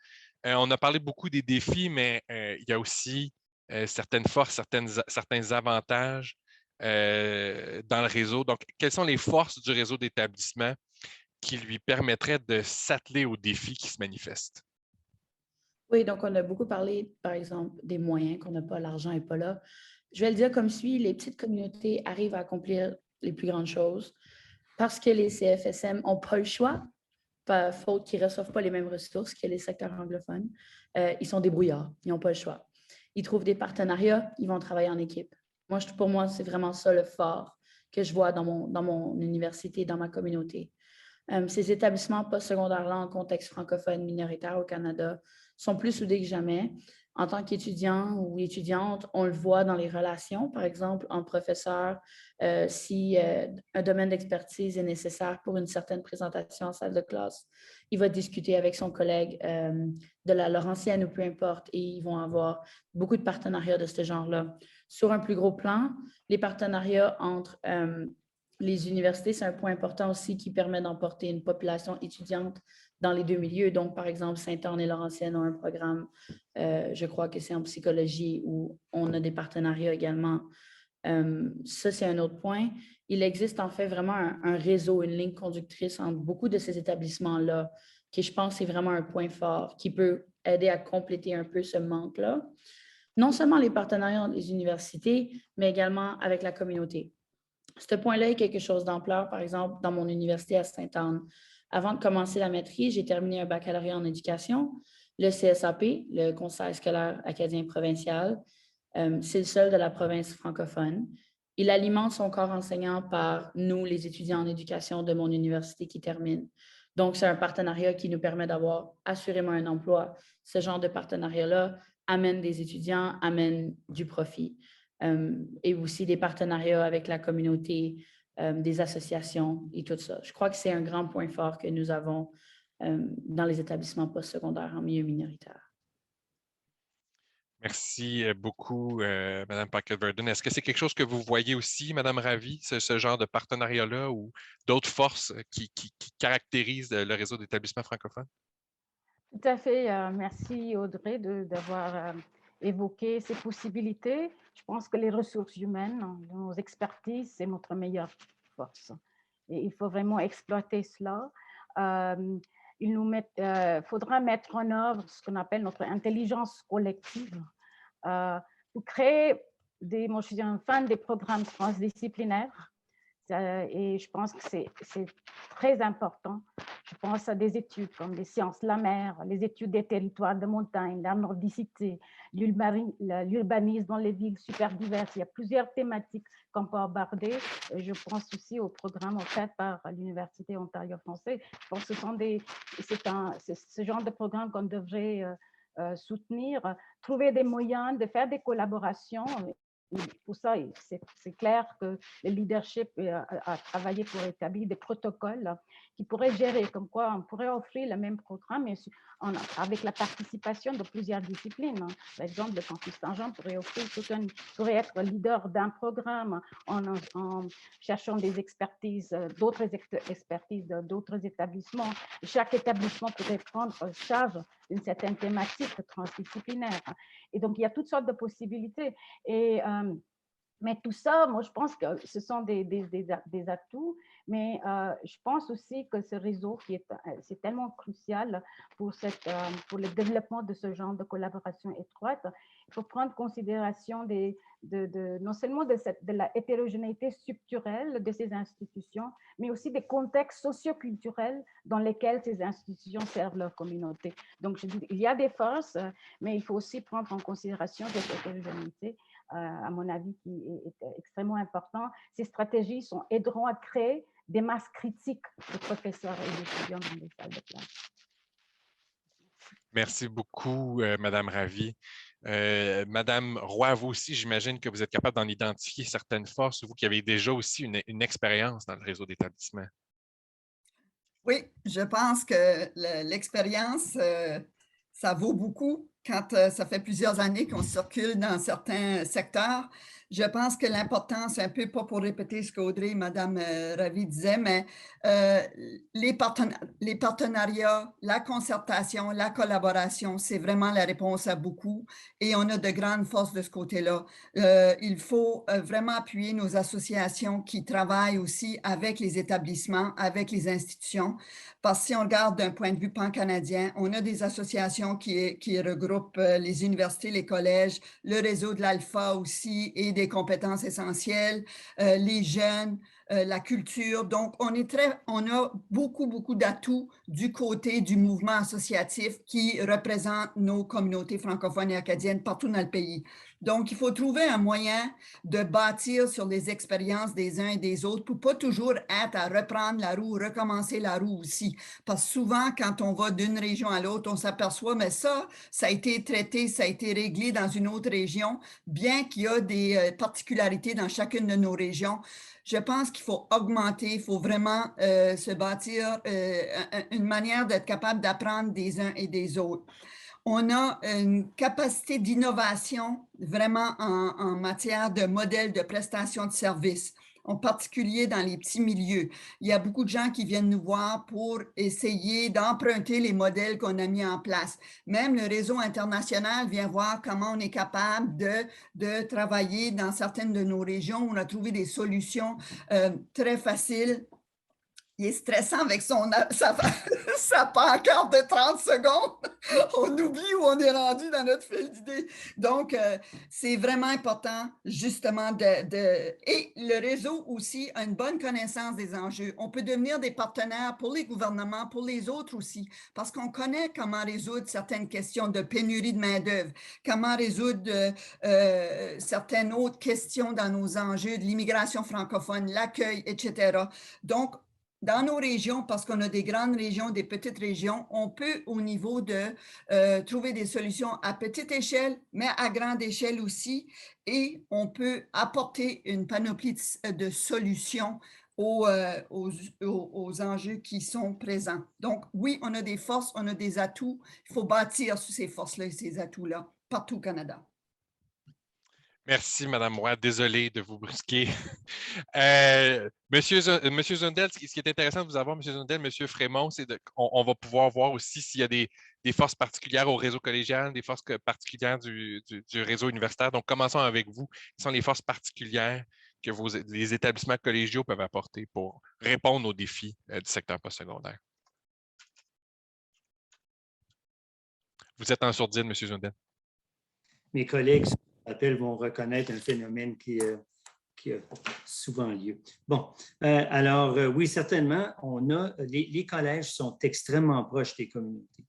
On a parlé beaucoup des défis, mais il y a aussi certaines forces, certains avantages dans le réseau. Donc, quelles sont les forces du réseau d'établissement qui lui permettraient de s'atteler aux défis qui se manifestent? Oui, donc on a beaucoup parlé, par exemple, des moyens, qu'on n'a pas, l'argent n'est pas là. Je vais le dire comme suit, les petites communautés arrivent à accomplir les plus grandes choses parce que les CFSM n'ont pas le choix, par faute qu'ils ne reçoivent pas les mêmes ressources que les secteurs anglophones. Ils sont débrouillards, ils n'ont pas le choix. Ils trouvent des partenariats, ils vont travailler en équipe. Pour moi, c'est vraiment ça le fort que je vois dans mon université, dans ma communauté. Ces établissements postsecondaires-là en contexte francophone minoritaire au Canada sont plus soudés que jamais. En tant qu'étudiant ou étudiante, on le voit dans les relations, par exemple, entre professeurs, si un domaine d'expertise est nécessaire pour une certaine présentation en salle de classe, il va discuter avec son collègue de la Laurentienne ou peu importe, et ils vont avoir beaucoup de partenariats de ce genre-là. Sur un plus gros plan, les partenariats entre les universités, c'est un point important aussi qui permet d'emporter une population étudiante dans les deux milieux. Donc, par exemple, Sainte-Anne et Laurentienne ont un programme, je crois que c'est en psychologie, où on a des partenariats également. Ça, c'est un autre point. Il existe en fait vraiment un réseau, une ligne conductrice entre beaucoup de ces établissements-là, qui je pense est vraiment un point fort, qui peut aider à compléter un peu ce manque-là. Non seulement les partenariats entre les universités, mais également avec la communauté. Ce point-là est quelque chose d'ampleur, par exemple, dans mon université à Sainte-Anne. Avant de commencer la maîtrise, j'ai terminé un baccalauréat en éducation, le CSAP, le Conseil scolaire acadien provincial. C'est le seul de la province francophone. Il alimente son corps enseignant par nous, les étudiants en éducation de mon université qui terminent. Donc, c'est un partenariat qui nous permet d'avoir assurément un emploi. Ce genre de partenariat-là amène des étudiants, amène du profit. Et aussi des partenariats avec la communauté, des associations et tout ça. Je crois que c'est un grand point fort que nous avons dans les établissements postsecondaires en milieu minoritaire. Merci beaucoup, Mme Paquette-Verdun. Est-ce que c'est quelque chose que vous voyez aussi, Mme Ravi, ce genre de partenariat-là ou d'autres forces qui caractérisent le réseau d'établissements francophones? Tout à fait. Merci, Audrey, d'avoir évoqué ces possibilités. Je pense que les ressources humaines, nos expertises, c'est notre meilleure force. Et il faut vraiment exploiter cela. Il faudra mettre en œuvre ce qu'on appelle notre intelligence collective pour créer moi je suis un fan des programmes transdisciplinaires et je pense que c'est très important. Je pense à des études comme les sciences de la mer, les études des territoires de montagne, la nordicité, l'urbanisme dans les villes super diverses. Il y a plusieurs thématiques qu'on peut aborder. Je pense aussi au programme offert par l'Université Ontario français. Je pense que c'est ce genre de programme qu'on devrait soutenir, trouver des moyens de faire des collaborations. Pour ça, c'est clair que le leadership a travaillé pour établir des protocoles qui pourraient gérer, comme quoi on pourrait offrir le même programme mais avec la participation de plusieurs disciplines. Par exemple, le campus Saint-Jean pourrait être leader d'un programme en cherchant des expertises, d'autres expertises d'autres établissements. Chaque établissement pourrait prendre en charge une certaine thématique transdisciplinaire. Et donc, il y a toutes sortes de possibilités. Mais tout ça, moi, je pense que ce sont des atouts, mais je pense aussi que ce réseau, c'est tellement crucial pour le développement de ce genre de collaboration étroite. Il faut prendre en considération non seulement de la hétérogénéité structurelle de ces institutions, mais aussi des contextes socioculturels dans lesquels ces institutions servent leur communauté. Donc, je dis, il y a des forces, mais il faut aussi prendre en considération cette hétérogénéité, à mon avis, qui est extrêmement important. Ces stratégies aideront à créer des masses critiques de professeurs et d'étudiants dans les salles de classe. Merci beaucoup, Mme Ravi. Madame Roy, vous aussi, j'imagine que vous êtes capable d'en identifier certaines forces, vous qui avez déjà aussi une expérience dans le réseau d'établissements. Oui, je pense que l'expérience, ça vaut beaucoup quand ça fait plusieurs années qu'on circule dans certains secteurs. Je pense que l'importance, un peu pas pour répéter ce qu'Audrey et Mme Ravi disaient, mais les partenariats, la concertation, la collaboration, c'est vraiment la réponse à beaucoup et on a de grandes forces de ce côté-là. Il faut vraiment appuyer nos associations qui travaillent aussi avec les établissements, avec les institutions, parce que si on regarde d'un point de vue pan-canadien, on a des associations qui regroupent les universités, les collèges, le réseau de l'Alpha aussi et des compétences essentielles, les jeunes, la culture. Donc, on a beaucoup d'atouts du côté du mouvement associatif qui représente nos communautés francophones et acadiennes partout dans le pays. Donc, il faut trouver un moyen de bâtir sur les expériences des uns et des autres pour pas toujours être à reprendre la roue, recommencer la roue aussi. Parce que souvent, quand on va d'une région à l'autre, on s'aperçoit, mais ça a été traité, ça a été réglé dans une autre région, bien qu'il y a des particularités dans chacune de nos régions. Je pense qu'il faut augmenter, il faut vraiment se bâtir une manière d'être capable d'apprendre des uns et des autres. On a une capacité d'innovation vraiment en matière de modèles de prestation de services, en particulier dans les petits milieux. Il y a beaucoup de gens qui viennent nous voir pour essayer d'emprunter les modèles qu'on a mis en place. Même le réseau international vient voir comment on est capable de travailler dans certaines de nos régions où on a trouvé des solutions très faciles. Il est stressant avec sa pancarte de 30 secondes. On oublie où on est rendu dans notre fil d'idées. Donc, c'est vraiment important, justement, et le réseau aussi a une bonne connaissance des enjeux. On peut devenir des partenaires pour les gouvernements, pour les autres aussi, parce qu'on connaît comment résoudre certaines questions de pénurie de main-d'œuvre, comment résoudre certaines autres questions dans nos enjeux de l'immigration francophone, l'accueil, etc. Donc, dans nos régions, parce qu'on a des grandes régions, des petites régions, on peut au niveau de trouver des solutions à petite échelle, mais à grande échelle aussi, et on peut apporter une panoplie de solutions aux enjeux qui sont présents. Donc, oui, on a des forces, on a des atouts. Il faut bâtir sur ces forces-là et ces atouts-là partout au Canada. Merci, Mme Roy. Désolé de vous brusquer. Monsieur Zundel, ce qui est intéressant de vous avoir, Monsieur Zundel, Monsieur Frémont, c'est qu'on va pouvoir voir aussi s'il y a des forces particulières au réseau collégial, des forces particulières du réseau universitaire. Donc, commençons avec vous. Quelles sont les forces particulières que les établissements collégiaux peuvent apporter pour répondre aux défis du secteur postsecondaire? Vous êtes en sourdine, M. Zundel. Mes collègues vont reconnaître un phénomène qui a souvent lieu. Bon, alors oui, certainement, les collèges sont extrêmement proches des communautés.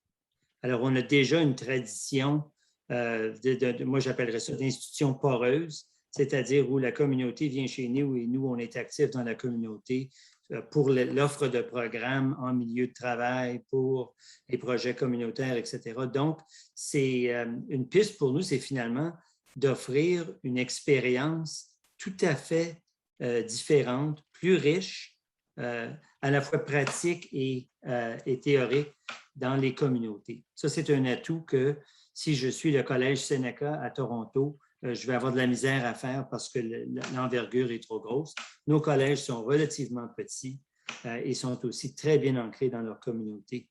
Alors, on a déjà une tradition, moi j'appellerais ça d'institution poreuse, c'est-à-dire où la communauté vient chez nous et nous, on est actifs dans la communauté pour l'offre de programmes en milieu de travail, pour les projets communautaires, etc. Donc, c'est une piste pour nous, c'est finalement d'offrir une expérience tout à fait différente, plus riche, à la fois pratique et théorique dans les communautés. Ça, c'est un atout que si je suis le Collège Seneca à Toronto, je vais avoir de la misère à faire parce que l'envergure est trop grosse. Nos collèges sont relativement petits et sont aussi très bien ancrés dans leur communauté.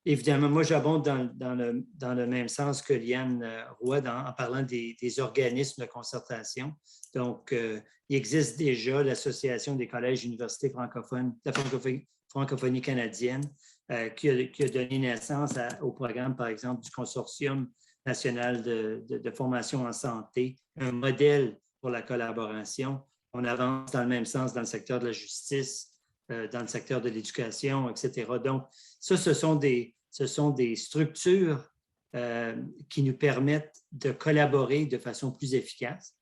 Évidemment, moi, j'abonde dans le même sens que Liane Roy en parlant des organismes de concertation. Donc, il existe déjà l'Association des collèges et universités francophones, la francophonie canadienne, qui a donné naissance au programme, par exemple, du Consortium national de formation en santé, un modèle pour la collaboration. On avance dans le même sens dans le secteur de la justice, dans le secteur de l'éducation, etc. Donc, ça, ce sont des structures qui nous permettent de collaborer de façon plus efficace,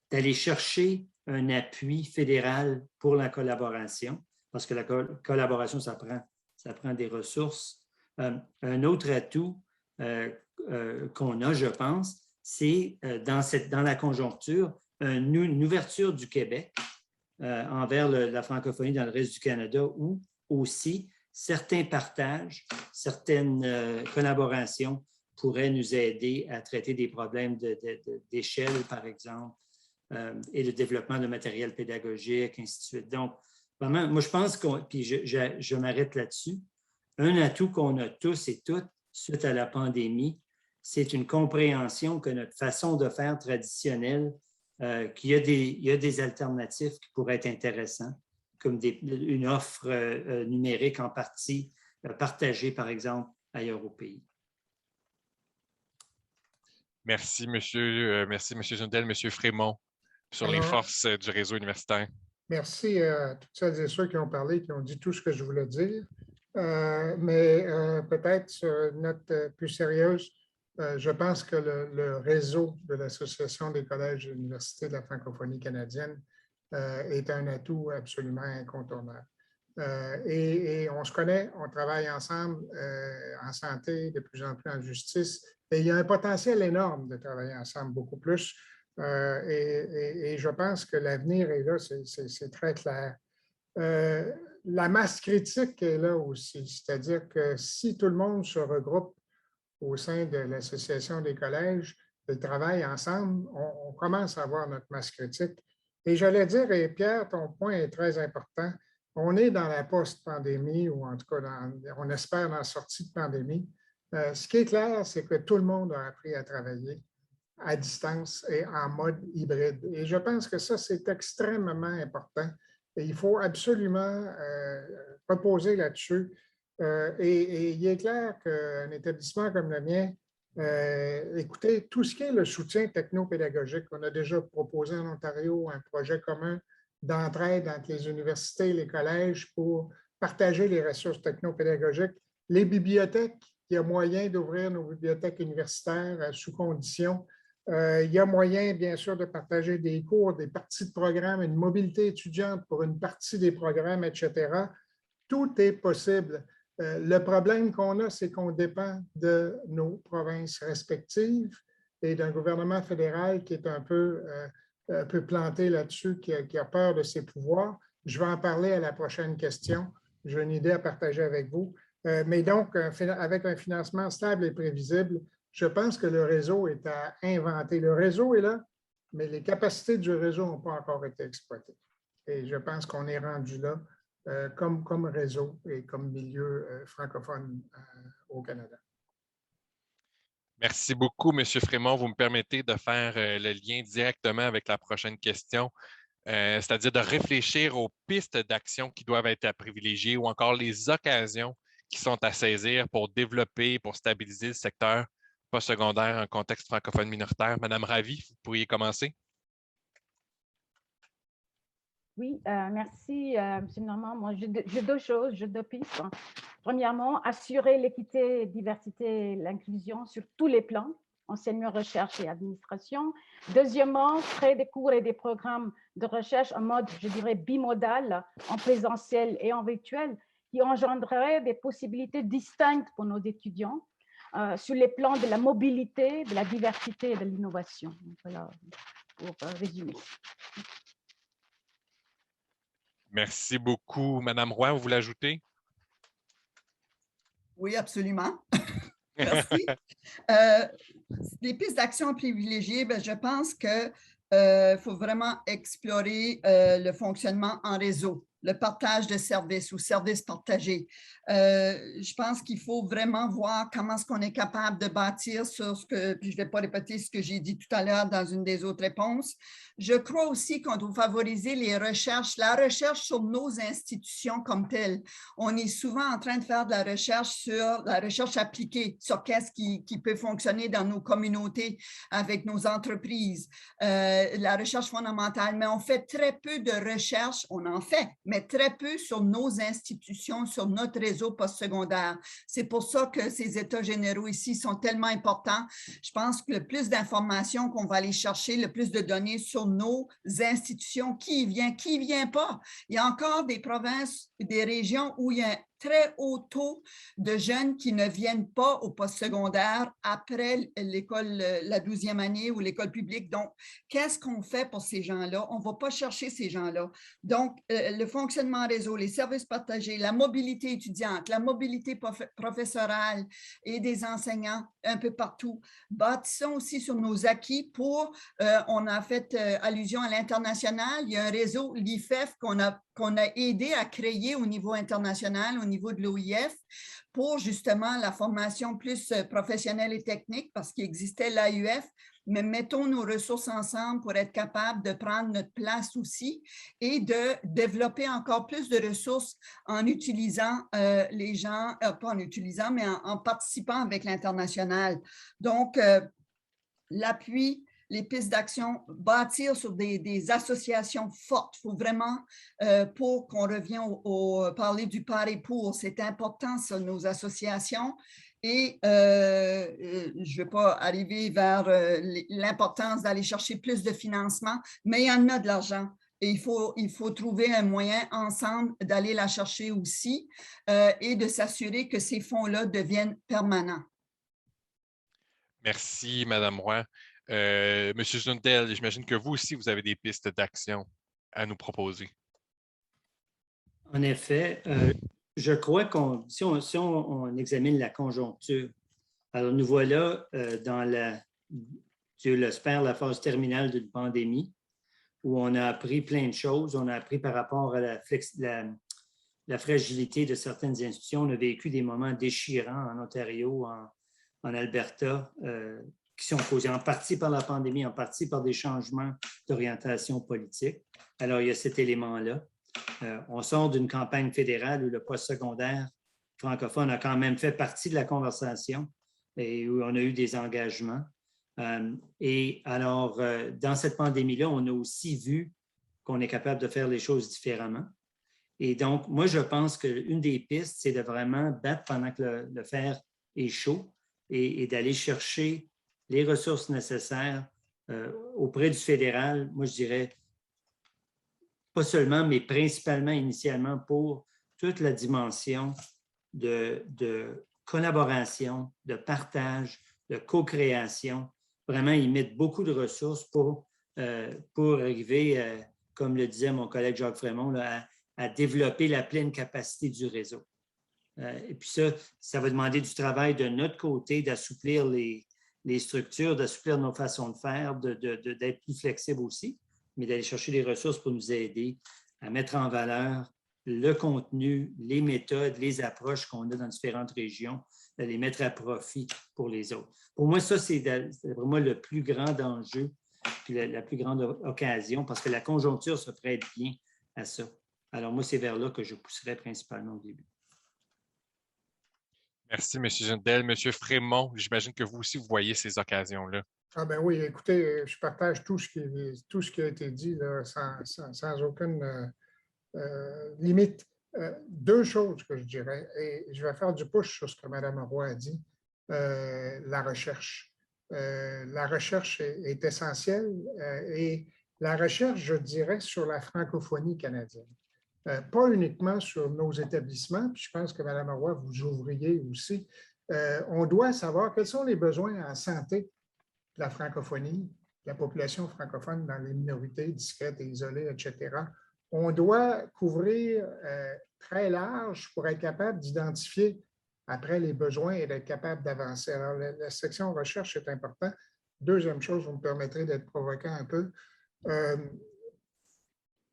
d'aller chercher un appui fédéral pour la collaboration, parce que la collaboration, ça prend des ressources. Un autre atout qu'on a, je pense, c'est dans la conjoncture, une ouverture du Québec envers la francophonie dans le reste du Canada, où aussi certains partages, certaines collaborations pourraient nous aider à traiter des problèmes d'échelle, par exemple, et le développement de matériel pédagogique, ainsi de suite. Donc, vraiment, moi, je pense puis je m'arrête là-dessus, un atout qu'on a tous et toutes suite à la pandémie, c'est une compréhension que notre façon de faire traditionnelle, qu'il y a des alternatives qui pourraient être intéressantes, comme une offre numérique en partie partagée, par exemple, ailleurs au pays. Merci, M. Zundel, M. Frémont, sur les forces du réseau universitaire. Merci à toutes celles et ceux qui ont parlé, qui ont dit tout ce que je voulais dire. Mais peut-être sur une note plus sérieuse, je pense que le réseau de l'Association des collèges et universités de la francophonie canadienne est un atout absolument incontournable. Et on se connaît, on travaille ensemble en santé, de plus en plus en justice, et il y a un potentiel énorme de travailler ensemble, beaucoup plus. Et je pense que l'avenir est là, c'est très clair. La masse critique est là aussi, c'est-à-dire que si tout le monde se regroupe au sein de l'Association des collèges et travaille ensemble, on commence à avoir notre masse critique. Et j'allais dire, et Pierre, ton point est très important, on est dans la post-pandémie, ou en tout cas, on espère dans la sortie de pandémie. Ce qui est clair, c'est que tout le monde a appris à travailler à distance et en mode hybride. Et je pense que ça, c'est extrêmement important. Et il faut absolument reposer là-dessus. Et il est clair qu'un établissement comme le mien, écoutez, tout ce qui est le soutien technopédagogique, on a déjà proposé en Ontario un projet commun d'entraide entre les universités et les collèges pour partager les ressources technopédagogiques. Les bibliothèques, il y a moyen d'ouvrir nos bibliothèques universitaires sous condition. Il y a moyen, bien sûr, de partager des cours, des parties de programmes, une mobilité étudiante pour une partie des programmes, etc. Tout est possible. Le problème qu'on a, c'est qu'on dépend de nos provinces respectives et d'un gouvernement fédéral qui est un peu planté là-dessus, qui a peur de ses pouvoirs. Je vais en parler à la prochaine question. J'ai une idée à partager avec vous. Mais donc, avec un financement stable et prévisible, je pense que le réseau est à inventer. Le réseau est là, mais les capacités du réseau n'ont pas encore été exploitées. Et je pense qu'on est rendu là comme réseau et comme milieu francophone au Canada. Merci beaucoup, M. Frémont. Vous me permettez de faire le lien directement avec la prochaine question, c'est-à-dire de réfléchir aux pistes d'action qui doivent être à privilégier ou encore les occasions qui sont à saisir pour développer, pour stabiliser le secteur postsecondaire en contexte francophone minoritaire. Madame Ravi, vous pourriez commencer. Oui, merci, M. Normand. Moi, j'ai deux pistes. Premièrement, assurer l'équité, diversité et l'inclusion sur tous les plans, enseignement, recherche et administration. Deuxièmement, créer des cours et des programmes de recherche en mode, je dirais, bimodal, en présentiel et en virtuel, qui engendreraient des possibilités distinctes pour nos étudiants sur les plans de la mobilité, de la diversité et de l'innovation. Voilà, pour résumer. Merci beaucoup. Madame Roy, vous voulez ajouter? Oui, absolument. Merci. Les pistes d'action privilégiées, bien, je pense qu'il faut vraiment explorer le fonctionnement en réseau, le partage de services ou services partagés. Je pense qu'il faut vraiment voir comment est-ce qu'on est capable de bâtir sur ce que, puis je ne vais pas répéter ce que j'ai dit tout à l'heure dans une des autres réponses. Je crois aussi qu'on doit favoriser la recherche sur nos institutions comme telles. On est souvent en train de faire de la recherche sur la recherche appliquée, sur qu'est-ce qui peut fonctionner dans nos communautés avec nos entreprises, la recherche fondamentale, mais on fait très peu de recherche, on en fait, mais très peu sur nos institutions, sur notre réseau postsecondaire. C'est pour ça que ces états généraux ici sont tellement importants. Je pense que le plus d'informations qu'on va aller chercher, le plus de données sur nos institutions, qui vient pas. Il y a encore des provinces, des régions où il y a un très haut taux de jeunes qui ne viennent pas au postsecondaire après l'école, la 12e année ou l'école publique. Donc, qu'est-ce qu'on fait pour ces gens-là? On ne va pas chercher ces gens-là. Donc, le fonctionnement réseau, les services partagés, la mobilité étudiante, la mobilité professorale et des enseignants un peu partout. Bâtissons aussi sur nos acquis pour, on a fait allusion à l'international, il y a un réseau, l'IFEF, qu'on a aidé à créer au niveau international, au niveau de l'OIF, pour justement la formation plus professionnelle et technique, parce qu'il existait l'AUF, mais mettons nos ressources ensemble pour être capables de prendre notre place aussi et de développer encore plus de ressources en utilisant les gens, pas en utilisant, mais en participant avec l'international. Donc, l'appui, les pistes d'action, bâtir sur des associations fortes. Il faut vraiment, pour qu'on revienne parler du par et pour, c'est important, ça, nos associations. Et je ne vais pas arriver vers l'importance d'aller chercher plus de financement, mais il y en a de l'argent. Et il faut trouver un moyen ensemble d'aller la chercher aussi et de s'assurer que ces fonds-là deviennent permanents. Merci, Madame Roy. Monsieur Zundel, j'imagine que vous aussi, vous avez des pistes d'action à nous proposer. En effet, je crois que si on examine la conjoncture, alors nous voilà dans Dieu l'espère, la phase terminale d'une pandémie où on a appris plein de choses. On a appris par rapport à la fragilité de certaines institutions. On a vécu des moments déchirants en Ontario, en Alberta, qui sont causés en partie par la pandémie, en partie par des changements d'orientation politique. Alors, il y a cet élément-là. On sort d'une campagne fédérale où le postsecondaire francophone a quand même fait partie de la conversation et où on a eu des engagements. Et alors, dans cette pandémie-là, on a aussi vu qu'on est capable de faire les choses différemment. Et donc, moi, je pense qu'une des pistes, c'est de vraiment battre pendant que le fer est chaud et d'aller chercher les ressources nécessaires auprès du fédéral, moi, je dirais, pas seulement, mais principalement, initialement, pour toute la dimension de collaboration, de partage, de co-création. Vraiment, ils mettent beaucoup de ressources pour arriver, comme le disait mon collègue Jacques Frémont, là, à développer la pleine capacité du réseau. Et puis ça va demander du travail de notre côté, d'assouplir les structures, d'assouplir nos façons de faire, d'être plus flexible aussi, mais d'aller chercher les ressources pour nous aider à mettre en valeur le contenu, les méthodes, les approches qu'on a dans différentes régions, de les mettre à profit pour les autres. Pour moi, ça, c'est vraiment le plus grand enjeu, puis la plus grande occasion, parce que la conjoncture se prête bien à ça. Alors, moi, c'est vers là que je pousserais principalement au début. Merci, M. Gendel. M. Frémont, j'imagine que vous aussi, vous voyez ces occasions-là. Ah ben oui, écoutez, je partage tout ce qui a été dit là, sans aucune limite. Deux choses que je dirais, et je vais faire du push sur ce que Mme Roy a dit, la recherche. La recherche est essentielle et la recherche, je dirais, sur la francophonie canadienne. Pas uniquement sur nos établissements, puis je pense que Mme Roy, vous ouvriez aussi. On doit savoir quels sont les besoins en santé de la francophonie, de la population francophone dans les minorités discrètes et isolées, etc. On doit couvrir très large pour être capable d'identifier après les besoins et d'être capable d'avancer. Alors, la section recherche est importante. Deuxième chose, vous me permettrez d'être provoquant un peu.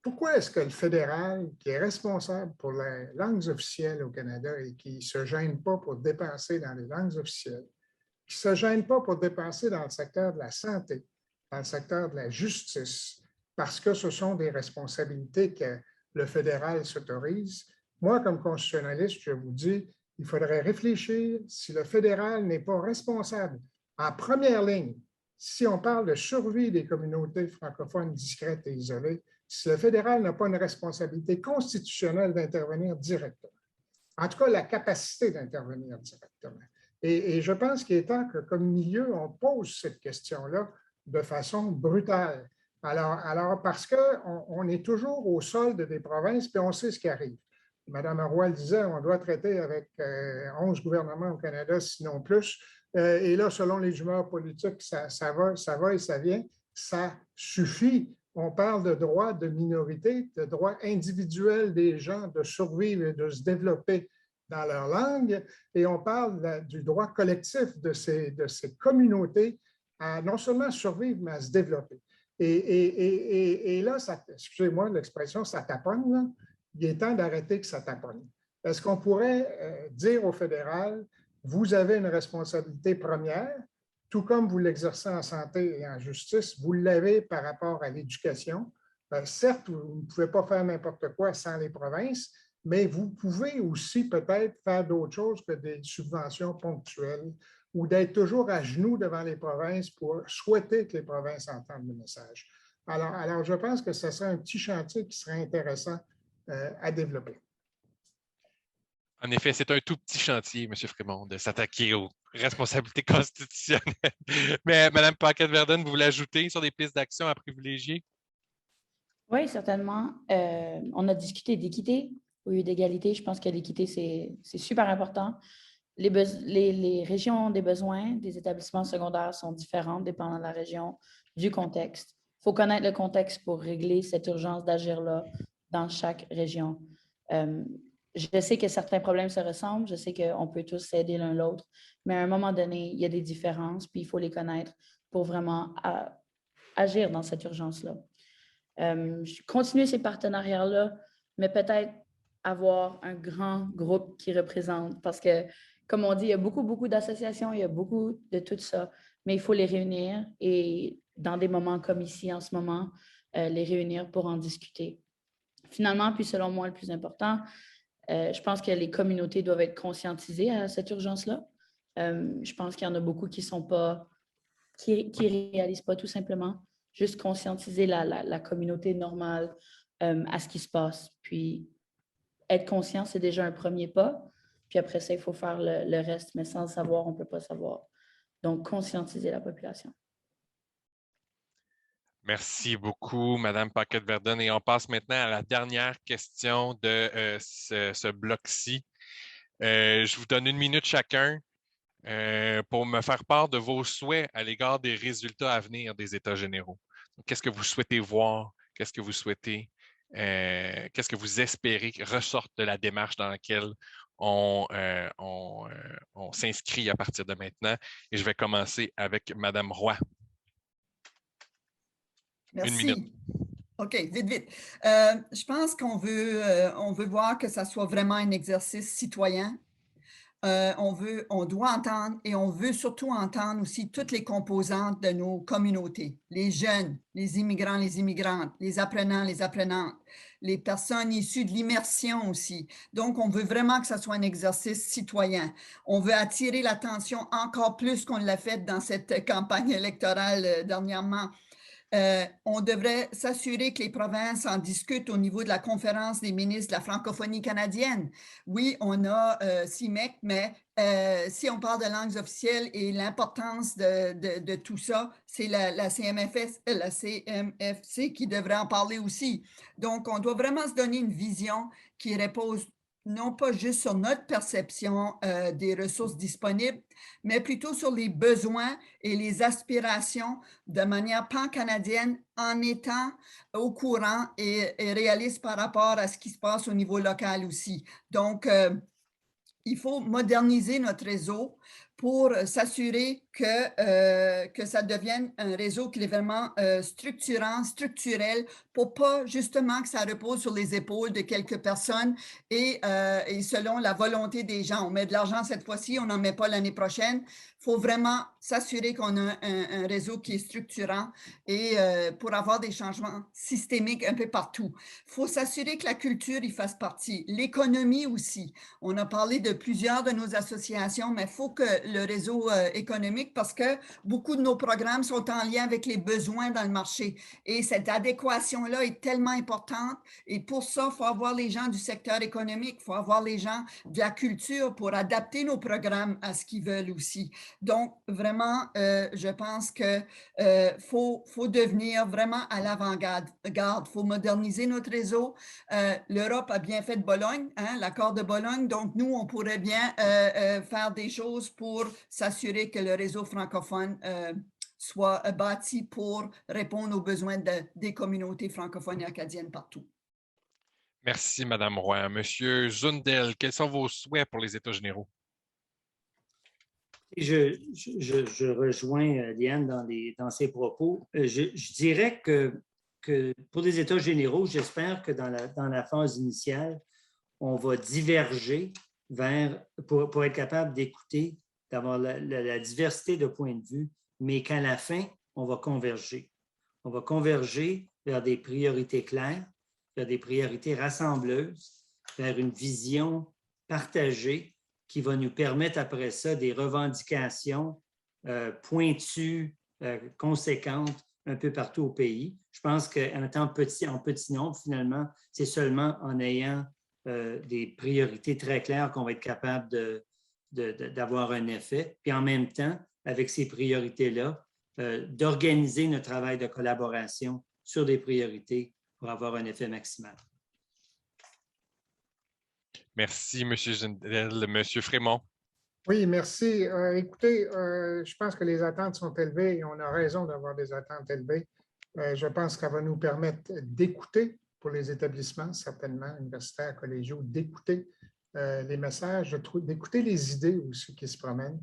Pourquoi est-ce que le fédéral, qui est responsable pour les langues officielles au Canada et qui ne se gêne pas pour dépenser dans les langues officielles, qui ne se gêne pas pour dépenser dans le secteur de la santé, dans le secteur de la justice, parce que ce sont des responsabilités que le fédéral s'autorise. Moi, comme constitutionnaliste, je vous dis, il faudrait réfléchir si le fédéral n'est pas responsable en première ligne, si on parle de survie des communautés francophones discrètes et isolées, si le fédéral n'a pas une responsabilité constitutionnelle d'intervenir directement. En tout cas, la capacité d'intervenir directement. Et je pense qu'il est temps que, comme milieu, on pose cette question-là de façon brutale. Alors parce qu'on est toujours au solde des provinces, puis on sait ce qui arrive. Mme Roy le disait, on doit traiter avec 11 gouvernements au Canada, sinon plus. Et là, selon les humeurs politiques, ça va et ça vient. Ça suffit. On parle de droits de minorité, de droits individuels des gens de survivre et de se développer dans leur langue, et on parle du droit collectif de ces communautés à non seulement survivre, mais à se développer. Et là, excusez-moi l'expression, ça taponne, là. Il est temps d'arrêter que ça taponne. Est-ce qu'on pourrait dire au fédéral, vous avez une responsabilité première, tout comme vous l'exercez en santé et en justice, vous l'avez par rapport à l'éducation. Certes, vous ne pouvez pas faire n'importe quoi sans les provinces, mais vous pouvez aussi peut-être faire d'autres choses que des subventions ponctuelles ou d'être toujours à genoux devant les provinces pour souhaiter que les provinces entendent le message. Alors je pense que ce serait un petit chantier qui serait intéressant à développer. En effet, c'est un tout petit chantier, M. Frémont, de s'attaquer aux responsabilités constitutionnelles. Mais Mme Paquette-Verdun, vous voulez ajouter sur des pistes d'action à privilégier? Oui, certainement. On a discuté d'équité au lieu d'égalité. Je pense que l'équité, c'est super important. Les régions ont des besoins, des établissements secondaires sont différents dépendant de la région, du contexte. Il faut connaître le contexte pour régler cette urgence d'agir là dans chaque région. Je sais que certains problèmes se ressemblent, je sais qu'on peut tous s'aider l'un l'autre, mais à un moment donné, il y a des différences, puis il faut les connaître pour vraiment agir dans cette urgence-là. Continuer ces partenariats-là, mais peut-être avoir un grand groupe qui représente, parce que, comme on dit, il y a beaucoup d'associations, il y a beaucoup de tout ça, mais il faut les réunir et dans des moments comme ici en ce moment, les réunir pour en discuter. Finalement, puis selon moi, le plus important, je pense que les communautés doivent être conscientisées à cette urgence-là. Je pense qu'il y en a beaucoup qui réalisent pas tout simplement. Juste conscientiser la communauté normale à ce qui se passe. Puis être conscient, c'est déjà un premier pas. Puis après ça, il faut faire le reste, mais sans le savoir, on ne peut pas savoir. Donc, conscientiser la population. Merci beaucoup, Mme Paquette-Verdun. Et on passe maintenant à la dernière question de ce bloc-ci. Je vous donne 1 minute chacun pour me faire part de vos souhaits à l'égard des résultats à venir des États généraux. Qu'est-ce que vous souhaitez voir? Qu'est-ce que vous souhaitez? Qu'est-ce que vous espérez ressorte de la démarche dans laquelle on s'inscrit à partir de maintenant? Et je vais commencer avec Mme Roy. Merci. 1 minute. OK, vite. Je pense qu'on veut voir que ça soit vraiment un exercice citoyen. On doit entendre et on veut surtout entendre aussi toutes les composantes de nos communautés, les jeunes, les immigrants, les immigrantes, les apprenants, les apprenantes, les personnes issues de l'immersion aussi. Donc, on veut vraiment que ça soit un exercice citoyen. On veut attirer l'attention encore plus qu'on l'a fait dans cette campagne électorale dernièrement. On devrait s'assurer que les provinces en discutent au niveau de la conférence des ministres de la francophonie canadienne. Oui, on a CIMEC, mais si on parle de langues officielles et l'importance de tout ça, c'est la CMFC qui devrait en parler aussi. Donc, on doit vraiment se donner une vision qui repose non pas juste sur notre perception des ressources disponibles, mais plutôt sur les besoins et les aspirations de manière pan-canadienne en étant au courant et réaliste par rapport à ce qui se passe au niveau local aussi. Donc, il faut moderniser notre réseau pour s'assurer que ça devienne un réseau qui est vraiment structurant, structurel, pour pas justement que ça repose sur les épaules de quelques personnes et selon la volonté des gens. On met de l'argent cette fois-ci, on n'en met pas l'année prochaine. Il faut vraiment s'assurer qu'on a un réseau qui est structurant et pour avoir des changements systémiques un peu partout. Il faut s'assurer que la culture y fasse partie, l'économie aussi. On a parlé de plusieurs de nos associations, mais il faut que le réseau économique, parce que beaucoup de nos programmes sont en lien avec les besoins dans le marché. Et cette adéquation-là est tellement importante. Et pour ça, il faut avoir les gens du secteur économique, il faut avoir les gens de la culture pour adapter nos programmes à ce qu'ils veulent aussi. Donc, vraiment, je pense qu'il faut devenir vraiment à l'avant-garde. Il faut moderniser notre réseau. L'Europe a bien fait de Bologne, hein, l'accord de Bologne. Donc, nous, on pourrait bien faire des choses pour s'assurer que le réseau francophone soit bâti pour répondre aux besoins des communautés francophones et acadiennes partout. Merci, Mme Roy. Monsieur Zundel, quels sont vos souhaits pour les États généraux? Je rejoins Liane dans ses propos. Je dirais que pour les États généraux, j'espère que dans la phase initiale, on va diverger pour être capable d'écouter, d'avoir la diversité de points de vue, mais qu'à la fin, on va converger. On va converger vers des priorités claires, vers des priorités rassembleuses, vers une vision partagée qui va nous permettre après ça des revendications pointues, conséquentes un peu partout au pays. Je pense qu'en étant en petit nombre, finalement, c'est seulement en ayant des priorités très claires qu'on va être capable d'avoir un effet. Puis en même temps, avec ces priorités-là, d'organiser notre travail de collaboration sur des priorités pour avoir un effet maximal. Merci, M. Zundel. M. Frémont. Oui, merci. Écoutez, je pense que les attentes sont élevées et on a raison d'avoir des attentes élevées. Je pense que ça va nous permettre d'écouter pour les établissements, certainement, universitaires, collégiaux, d'écouter les messages, d'écouter les idées aussi qui se promènent.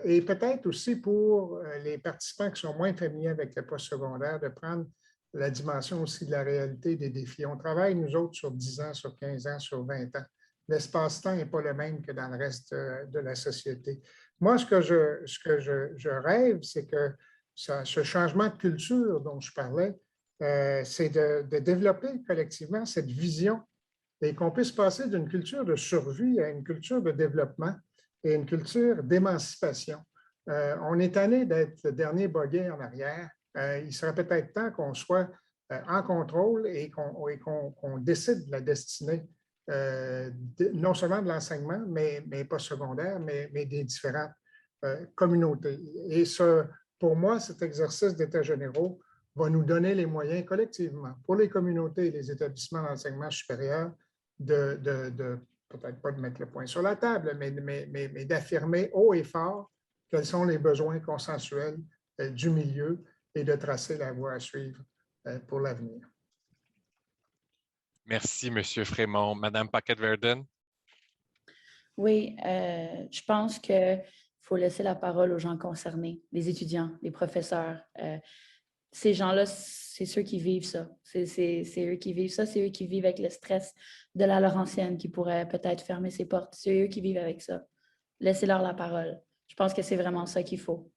Et peut-être aussi pour les participants qui sont moins familiers avec le postsecondaire, de prendre la dimension aussi de la réalité des défis. On travaille, nous autres, sur 10 ans, sur 15 ans, sur 20 ans. L'espace-temps n'est pas le même que dans le reste de la société. Moi, ce que je rêve, c'est que ce changement de culture dont je parlais c'est de développer collectivement cette vision et qu'on puisse passer d'une culture de survie à une culture de développement et une culture d'émancipation. On est tanné d'être le dernier boguet en arrière. Il serait peut-être temps qu'on soit en contrôle et qu'on décide de la destinée, non seulement de l'enseignement, mais pas secondaire, mais des différentes communautés. Et pour moi, cet exercice d'États généraux va nous donner les moyens collectivement, pour les communautés et les établissements d'enseignement supérieur, peut-être pas de mettre le point sur la table, mais d'affirmer haut et fort quels sont les besoins consensuels du milieu et de tracer la voie à suivre pour l'avenir. Merci, M. Frémont. Madame Paquette-Verdun? Oui, je pense qu'il faut laisser la parole aux gens concernés, les étudiants, les professeurs. Ces gens-là, c'est ceux qui vivent ça. C'est eux qui vivent ça. C'est eux qui vivent avec le stress de la Laurentienne qui pourrait peut-être fermer ses portes. C'est eux qui vivent avec ça. Laissez-leur la parole. Je pense que c'est vraiment ça qu'il faut.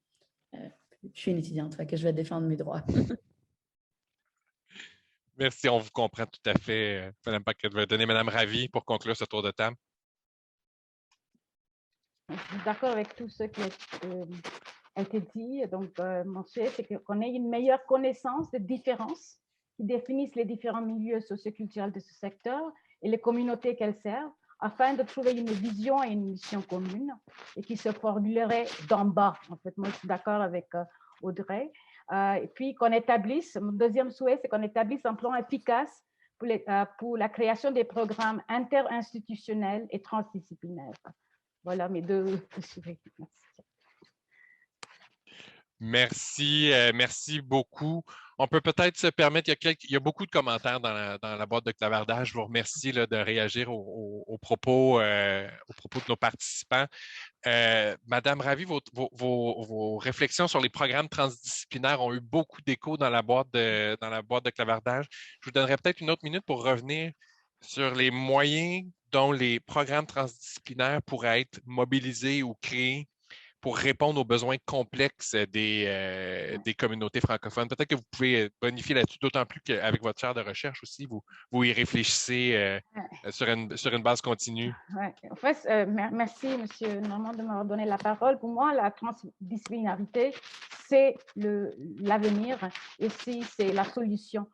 Je suis une étudiante, fait que je vais défendre mes droits. Merci, on vous comprend tout à fait, Mme Paquette-Verdun. Et Mme Ravi, pour conclure ce tour de table. Je suis d'accord avec tout ce qui a été dit. Donc, mon souhait, c'est qu'on ait une meilleure connaissance des différences qui définissent les différents milieux socioculturels de ce secteur et les communautés qu'elles servent, afin de trouver une vision et une mission commune et qui se formulerait d'en bas. En fait, moi, je suis d'accord avec Audrey. Et puis, qu'on établisse, mon deuxième souhait, c'est qu'on établisse un plan efficace pour la création des programmes interinstitutionnels et transdisciplinaires. Voilà mes deux souhaits. Merci, merci beaucoup. On peut peut-être se permettre, il y a beaucoup de commentaires dans la boîte de clavardage. Je vous remercie là, de réagir aux propos de nos participants. Madame Ravi, vos réflexions sur les programmes transdisciplinaires ont eu beaucoup d'écho dans la boîte de clavardage. Je vous donnerai peut-être une autre minute pour revenir sur les moyens dont les programmes transdisciplinaires pourraient être mobilisés ou créés pour répondre aux besoins complexes des communautés francophones. Peut-être que vous pouvez bonifier là-dessus, d'autant plus qu'avec votre chaire de recherche aussi, vous y réfléchissez sur une base continue. Ouais. En fait, merci, M. Normand, de m'avoir donné la parole. Pour moi, la transdisciplinarité, c'est l'avenir et c'est la solution.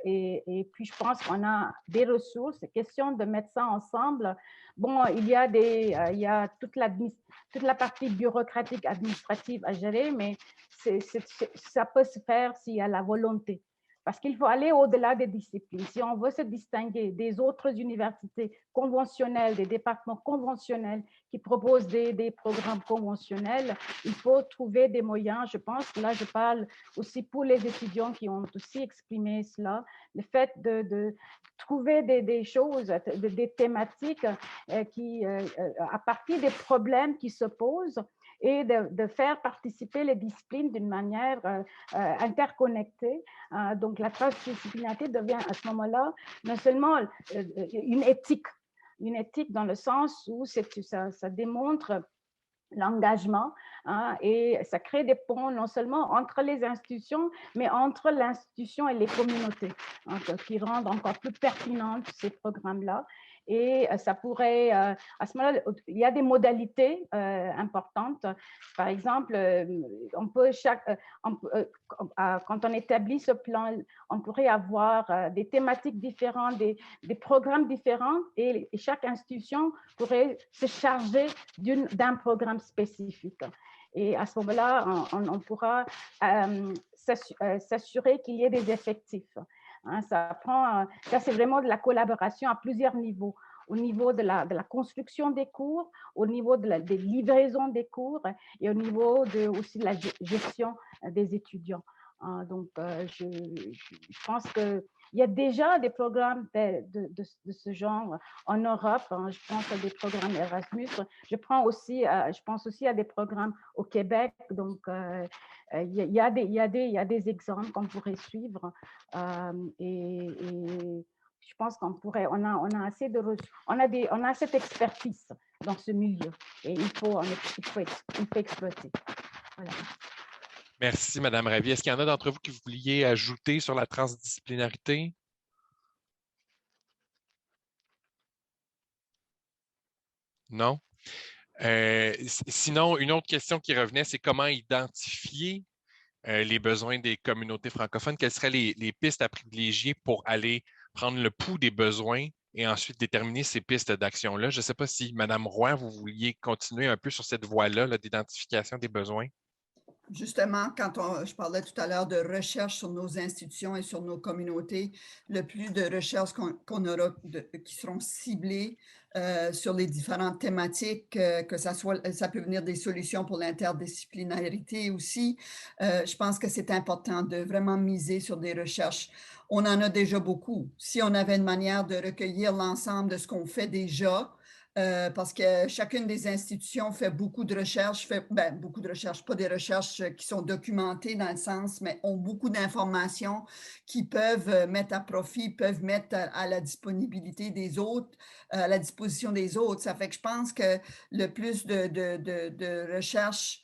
Et puis, je pense qu'on a des ressources. C'est question de mettre ça ensemble. Bon, il y a toute la partie bureaucratique, administrative à gérer, mais ça peut se faire s'il y a la volonté. Parce qu'il faut aller au-delà des disciplines. Si on veut se distinguer des autres universités conventionnelles, des départements conventionnels qui proposent des programmes conventionnels, il faut trouver des moyens. Je pense que là, je parle aussi pour les étudiants qui ont aussi exprimé cela, le fait de trouver des choses, des thématiques qui, à partir des problèmes qui se posent, et de faire participer les disciplines d'une manière interconnectée. Donc, la transdisciplinarité devient à ce moment-là non seulement une éthique dans le sens où ça démontre l'engagement et ça crée des ponts non seulement entre les institutions, mais entre l'institution et les communautés, qui rendent encore plus pertinentes ces programmes-là. Et ça pourrait, à ce moment-là, il y a des modalités importantes. Par exemple, on peut quand on établit ce plan, on pourrait avoir des thématiques différentes, des programmes différents, et chaque institution pourrait se charger d'un programme spécifique. Et à ce moment-là, on pourra s'assurer qu'il y ait des effectifs. Ça c'est vraiment de la collaboration à plusieurs niveaux. Au niveau de la construction des cours, au niveau des livraisons des cours et au niveau aussi de la gestion des étudiants. Donc, je pense qu'il y a déjà des programmes de ce genre en Europe. Je pense à des programmes Erasmus. Je pense aussi à des programmes au Québec. Donc, il y a des exemples qu'on pourrait suivre. Et je pense on a assez on a cette expertise dans ce milieu et il faut exploiter. Voilà. Merci, Mme Ravi. Est-ce qu'il y en a d'entre vous qui vouliez ajouter sur la transdisciplinarité? Non? Sinon, une autre question qui revenait, c'est comment identifier les besoins des communautés francophones? Quelles seraient les pistes à privilégier pour aller prendre le pouls des besoins et ensuite déterminer ces pistes d'action-là? Je ne sais pas si, Mme Roy, vous vouliez continuer un peu sur cette voie-là d'identification des besoins. Justement, je parlais tout à l'heure de recherche sur nos institutions et sur nos communautés, le plus de recherches qu'on aura qui seront ciblées sur les différentes thématiques, que ça peut venir des solutions pour l'interdisciplinarité aussi. Je pense que c'est important de vraiment miser sur des recherches. On en a déjà beaucoup. Si on avait une manière de recueillir l'ensemble de ce qu'on fait déjà, parce que chacune des institutions fait beaucoup de recherches, beaucoup de recherches, pas des recherches qui sont documentées dans le sens, mais ont beaucoup d'informations qui peuvent mettre à profit, peuvent mettre à la disponibilité des autres, à la disposition des autres. Ça fait que je pense que le plus de recherches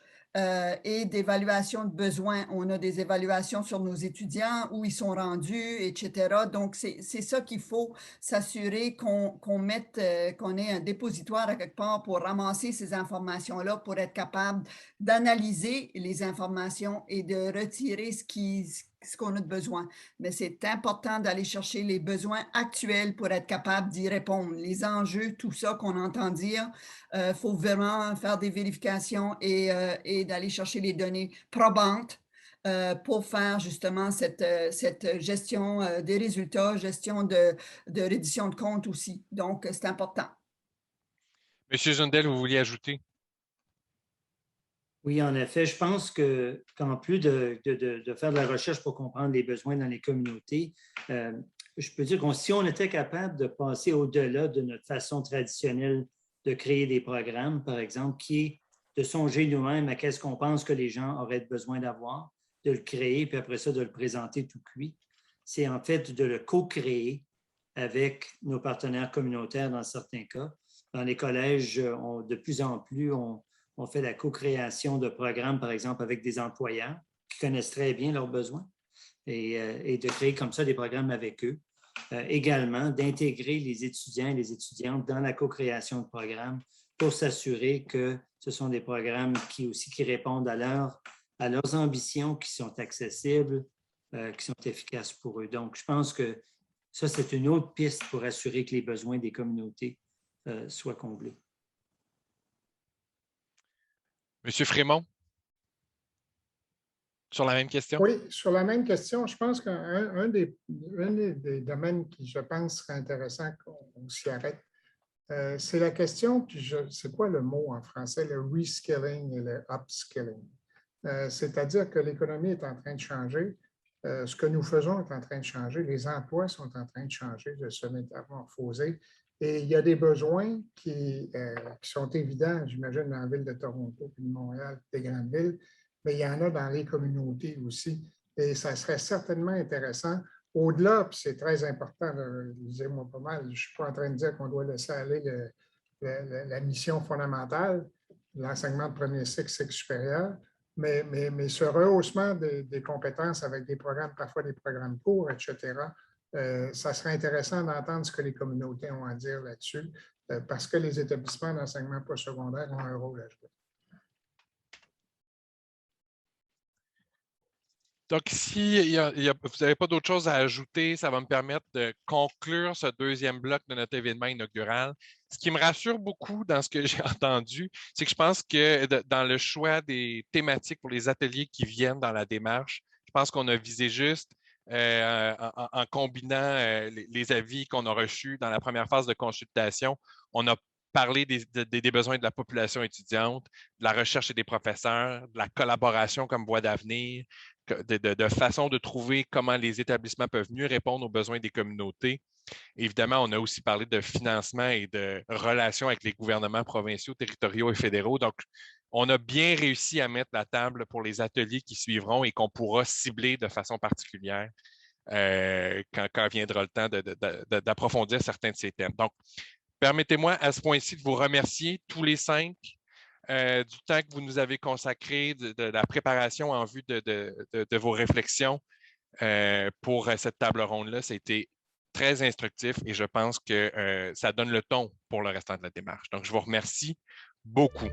et d'évaluation de besoins. On a des évaluations sur nos étudiants, où ils sont rendus, etc. Donc, c'est ça qu'il faut s'assurer qu'on ait un dépositoire à quelque part pour ramasser ces informations-là, pour être capable d'analyser les informations et de retirer ce qu'on a de besoin. Mais c'est important d'aller chercher les besoins actuels pour être capable d'y répondre. Les enjeux, tout ça qu'on entend dire, faut vraiment faire des vérifications et d'aller chercher les données probantes pour faire justement cette gestion des résultats, gestion de reddition de comptes aussi. Donc, c'est important. Monsieur Zundel, vous vouliez ajouter? Oui, en effet, je pense qu'en plus de faire de la recherche pour comprendre les besoins dans les communautés, je peux dire que si on était capable de passer au-delà de notre façon traditionnelle de créer des programmes, par exemple, qui est de songer nous-mêmes à qu'est-ce qu'on pense que les gens auraient besoin d'avoir, de le créer, puis après ça, de le présenter tout cuit. C'est en fait de le co-créer avec nos partenaires communautaires dans certains cas. Dans les collèges, de plus en plus, on fait la co-création de programmes, par exemple, avec des employeurs qui connaissent très bien leurs besoins et de créer comme ça des programmes avec eux. Également, d'intégrer les étudiants et les étudiantes dans la co-création de programmes pour s'assurer que ce sont des programmes qui répondent à leurs ambitions, qui sont accessibles, qui sont efficaces pour eux. Donc, je pense que ça, c'est une autre piste pour assurer que les besoins des communautés soient comblés. Monsieur Frémont, sur la même question? Oui, sur la même question, je pense qu'un des domaines qui, je pense, serait intéressant qu'on s'y arrête, c'est la question, puis c'est quoi le mot en français, le reskilling et le upskilling. C'est-à-dire que l'économie est en train de changer, ce que nous faisons est en train de changer, les emplois sont en train de changer, de se métamorphoser, et il y a des besoins qui sont évidents, j'imagine, dans la ville de Toronto, puis de Montréal, des grandes villes, mais il y en a dans les communautés aussi. Et ça serait certainement intéressant. Au-delà, puis c'est très important, disez-moi pas mal, je ne suis pas en train de dire qu'on doit laisser aller la mission fondamentale, l'enseignement de premier cycle, cycle supérieur, mais ce rehaussement des compétences avec des programmes, parfois des programmes courts, etc., ça serait intéressant d'entendre ce que les communautés ont à dire là-dessus, parce que les établissements d'enseignement postsecondaire ont un rôle à jouer. Donc, si vous n'avez pas d'autre chose à ajouter, ça va me permettre de conclure ce deuxième bloc de notre événement inaugural. Ce qui me rassure beaucoup dans ce que j'ai entendu, c'est que je pense que dans le choix des thématiques pour les ateliers qui viennent dans la démarche, je pense qu'on a visé juste en combinant les avis qu'on a reçus dans la première phase de consultation. On a parler des besoins de la population étudiante, de la recherche et des professeurs, de la collaboration comme voie d'avenir, de façon de trouver comment les établissements peuvent mieux répondre aux besoins des communautés. Évidemment, on a aussi parlé de financement et de relations avec les gouvernements provinciaux, territoriaux et fédéraux. Donc, on a bien réussi à mettre la table pour les ateliers qui suivront et qu'on pourra cibler de façon particulière quand viendra le temps d'approfondir certains de ces thèmes. Donc, permettez-moi à ce point-ci de vous remercier tous les 5 du temps que vous nous avez consacré, de la préparation en vue de vos réflexions pour cette table ronde-là. C'était très instructif et je pense que ça donne le ton pour le restant de la démarche. Donc, je vous remercie beaucoup.